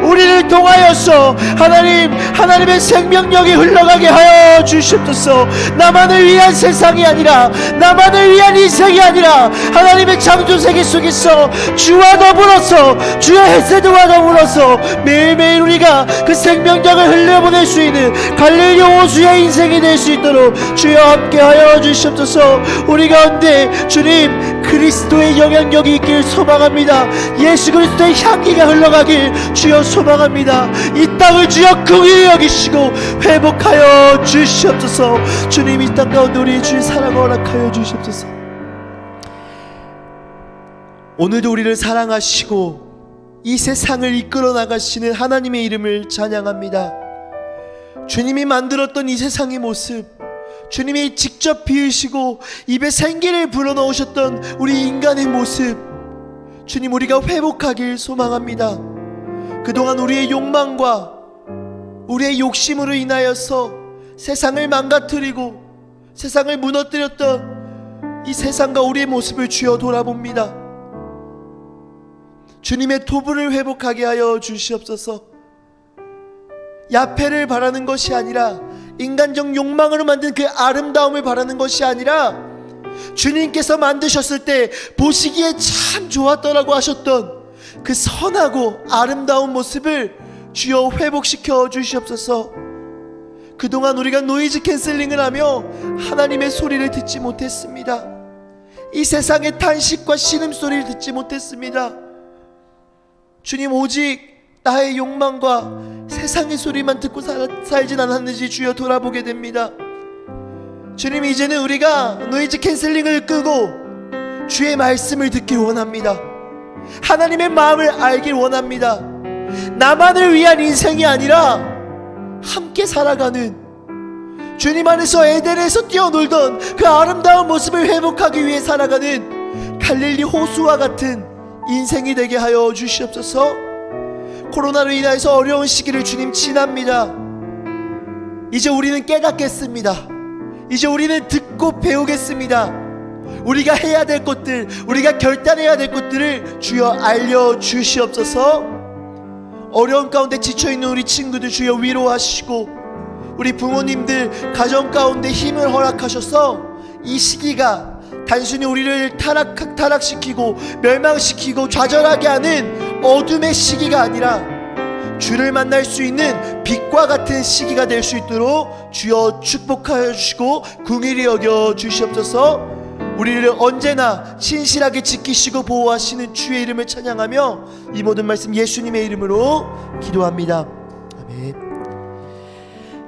우리를 통하여서 하나님의 생명력이 흘러가게 하여 주시옵소서. 나만을 위한 세상이 아니라 나만을 나만을 위한 인생이 아니라 하나님의 창조세계 속에서 주와 더불어서 주의 헤세드와 더불어서 매일매일 우리가 그 생명력을 흘려보낼 수 있는 갈릴리 호수의 인생이 될 수 있도록 주여 함께하여 주시옵소서. 우리 가운데 주님 그리스도의 영향력이 있길 소망합니다. 예수 그리스도의 향기가 흘러가길 주여 소망합니다. 이 땅을 주여 긍휼히 여기시고 회복하여 주시옵소서. 주님 이 땅 가운데 우리의 주의 사랑을 허락하여 주시옵소서. 오늘도 우리를 사랑하시고 이 세상을 이끌어 나가시는 하나님의 이름을 찬양합니다. 주님이 만들었던 이 세상의 모습, 주님이 직접 비우시고 입에 생기를 불어넣으셨던 우리 인간의 모습, 주님 우리가 회복하길 소망합니다. 그동안 우리의 욕망과 우리의 욕심으로 인하여서 세상을 망가뜨리고 세상을 무너뜨렸던 이 세상과 우리의 모습을 주여 돌아봅니다. 주님의 토부를 회복하게 하여 주시옵소서. 야패를 바라는 것이 아니라 인간적 욕망으로 만든 그 아름다움을 바라는 것이 아니라 주님께서 만드셨을 때 보시기에 참 좋았더라고 하셨던 그 선하고 아름다운 모습을 주여 회복시켜 주시옵소서. 그동안 우리가 노이즈 캔슬링을 하며 하나님의 소리를 듣지 못했습니다. 이 세상의 탄식과 신음소리를 듣지 못했습니다. 주님 오직 나의 욕망과 세상의 소리만 듣고 살진 않았는지 주여 돌아보게 됩니다. 주님 이제는 우리가 노이즈 캔슬링을 끄고 주의 말씀을 듣길 원합니다. 하나님의 마음을 알길 원합니다. 나만을 위한 인생이 아니라 함께 살아가는 주님 안에서 에덴에서 뛰어놀던 그 아름다운 모습을 회복하기 위해 살아가는 갈릴리 호수와 같은 인생이 되게 하여 주시옵소서. 코로나로 인해서 어려운 시기를 주님 지납니다. 이제 우리는 깨닫겠습니다. 이제 우리는 듣고 배우겠습니다. 우리가 해야 될 것들, 우리가 결단해야 될 것들을 주여 알려주시옵소서. 어려운 가운데 지쳐있는 우리 친구들 주여 위로하시고, 우리 부모님들 가정 가운데 힘을 허락하셔서 이 시기가 단순히 우리를 타락시키고 멸망시키고 좌절하게 하는 어둠의 시기가 아니라 주를 만날 수 있는 빛과 같은 시기가 될 수 있도록 주여 축복하여 주시고 긍휼히 여겨 주시옵소서. 우리를 언제나 신실하게 지키시고 보호하시는 주의 이름을 찬양하며 이 모든 말씀 예수님의 이름으로 기도합니다. 아멘.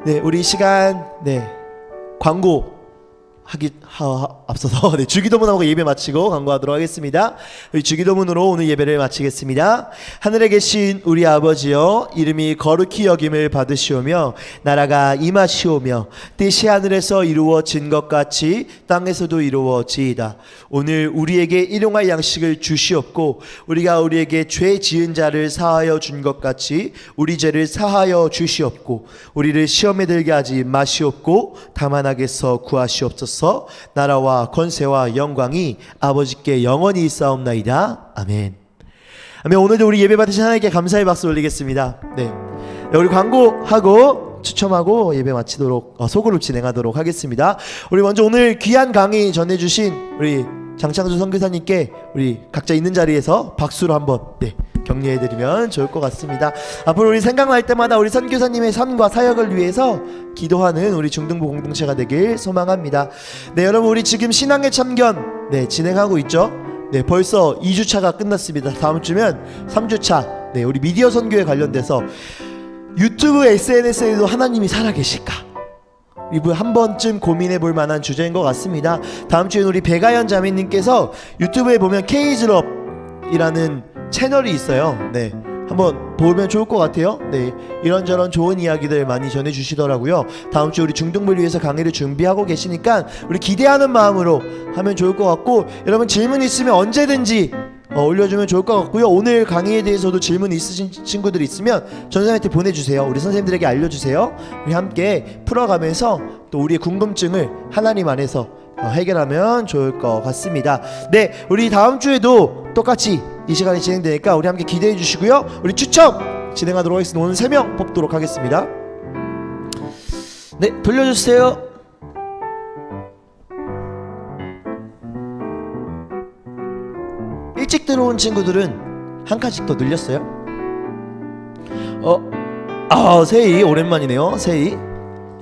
네, 우리 이 시간 광고 앞서서 주기도문하고 예배 마치고 광고하도록 하겠습니다. 우리 주기도문으로 오늘 예배를 마치겠습니다. 하늘에 계신 우리 아버지여, 이름이 거룩히 여김을 받으시오며 나라가 임하시오며 뜻이 하늘에서 이루어진 것 같이 땅에서도 이루어지이다. 오늘 우리에게 일용할 양식을 주시옵고 우리가 우리에게 죄 지은 자를 사하여 준 것 같이 우리 죄를 사하여 주시옵고 우리를 시험에 들게 하지 마시옵고 다만 악에서 구하시옵소서. 나라와 권세와 영광이 아버지께 영원히 있사옵나이다. 아멘. 아멘. 오늘도 우리 예배 받으신 하나님께 감사의 박수 올리겠습니다. 네, 우리 광고하고 추첨하고 예배 마치도록 소그룹 진행하도록 하겠습니다. 우리 먼저 오늘 귀한 강의 전해주신 우리 장창수 선교사님께 우리 각자 있는 자리에서 박수로 한번 격려해드리면 좋을 것 같습니다. 앞으로 우리 생각날 때마다 우리 선교사님의 삶과 사역을 위해서 기도하는 우리 중등부 공동체가 되길 소망합니다. 네, 여러분 우리 지금 신앙의 참견 진행하고 있죠. 네, 벌써 2주차가 끝났습니다. 다음 주면 3주차. 네, 우리 미디어 선교에 관련돼서 유튜브 SNS에도 하나님이 살아계실까? 이분 한 번쯤 고민해 볼 만한 주제인 것 같습니다. 다음 주에는 우리 배가연 자매님께서 유튜브에 보면 K즈럽이라는 채널이 있어요. 네, 한번 보면 좋을 것 같아요. 네, 이런저런 좋은 이야기들 많이 전해주시더라고요. 다음 주 우리 중등부를 위해서 강의를 준비하고 계시니까 우리 기대하는 마음으로 하면 좋을 것 같고, 여러분 질문 있으면 언제든지 올려주면 좋을 것 같고요. 오늘 강의에 대해서도 질문 있으신 친구들 있으면 전선생님한테 보내주세요. 우리 선생님들에게 알려주세요. 우리 함께 풀어가면서 또 우리의 궁금증을 하나님 안에서 해결하면 좋을 것 같습니다. 네, 우리 다음 주에도 똑같이 이 시간이 진행되니까 우리 함께 기대해 주시고요. 우리 추첨 진행하도록 하겠습니다. 오늘 3명 뽑도록 하겠습니다. 네, 돌려주세요. 들어온 친구들은 한 칸씩 더 늘렸어요? 세이 오랜만이네요. 세이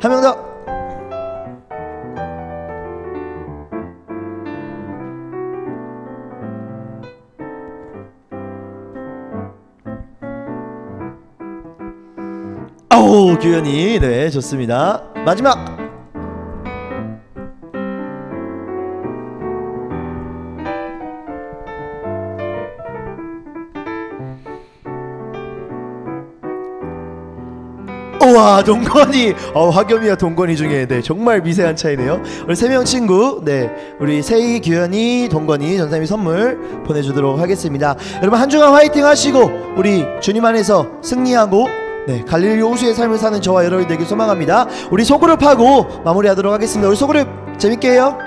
한 명 더. 아우 규현이 네 좋습니다. 마지막. 우와 동건이 화겸이와 동건이 중에 네 정말 미세한 차이네요. 우리 세 명 친구 네 우리 세희 규현이 동건이 전사님이 선물 보내주도록 하겠습니다. 여러분 한 주간 화이팅 하시고 우리 주님 안에서 승리하고 네 갈릴리 호수의 삶을 사는 저와 여러분들에게 소망합니다. 우리 소그룹하고 마무리하도록 하겠습니다. 우리 소그룹 재밌게 해요.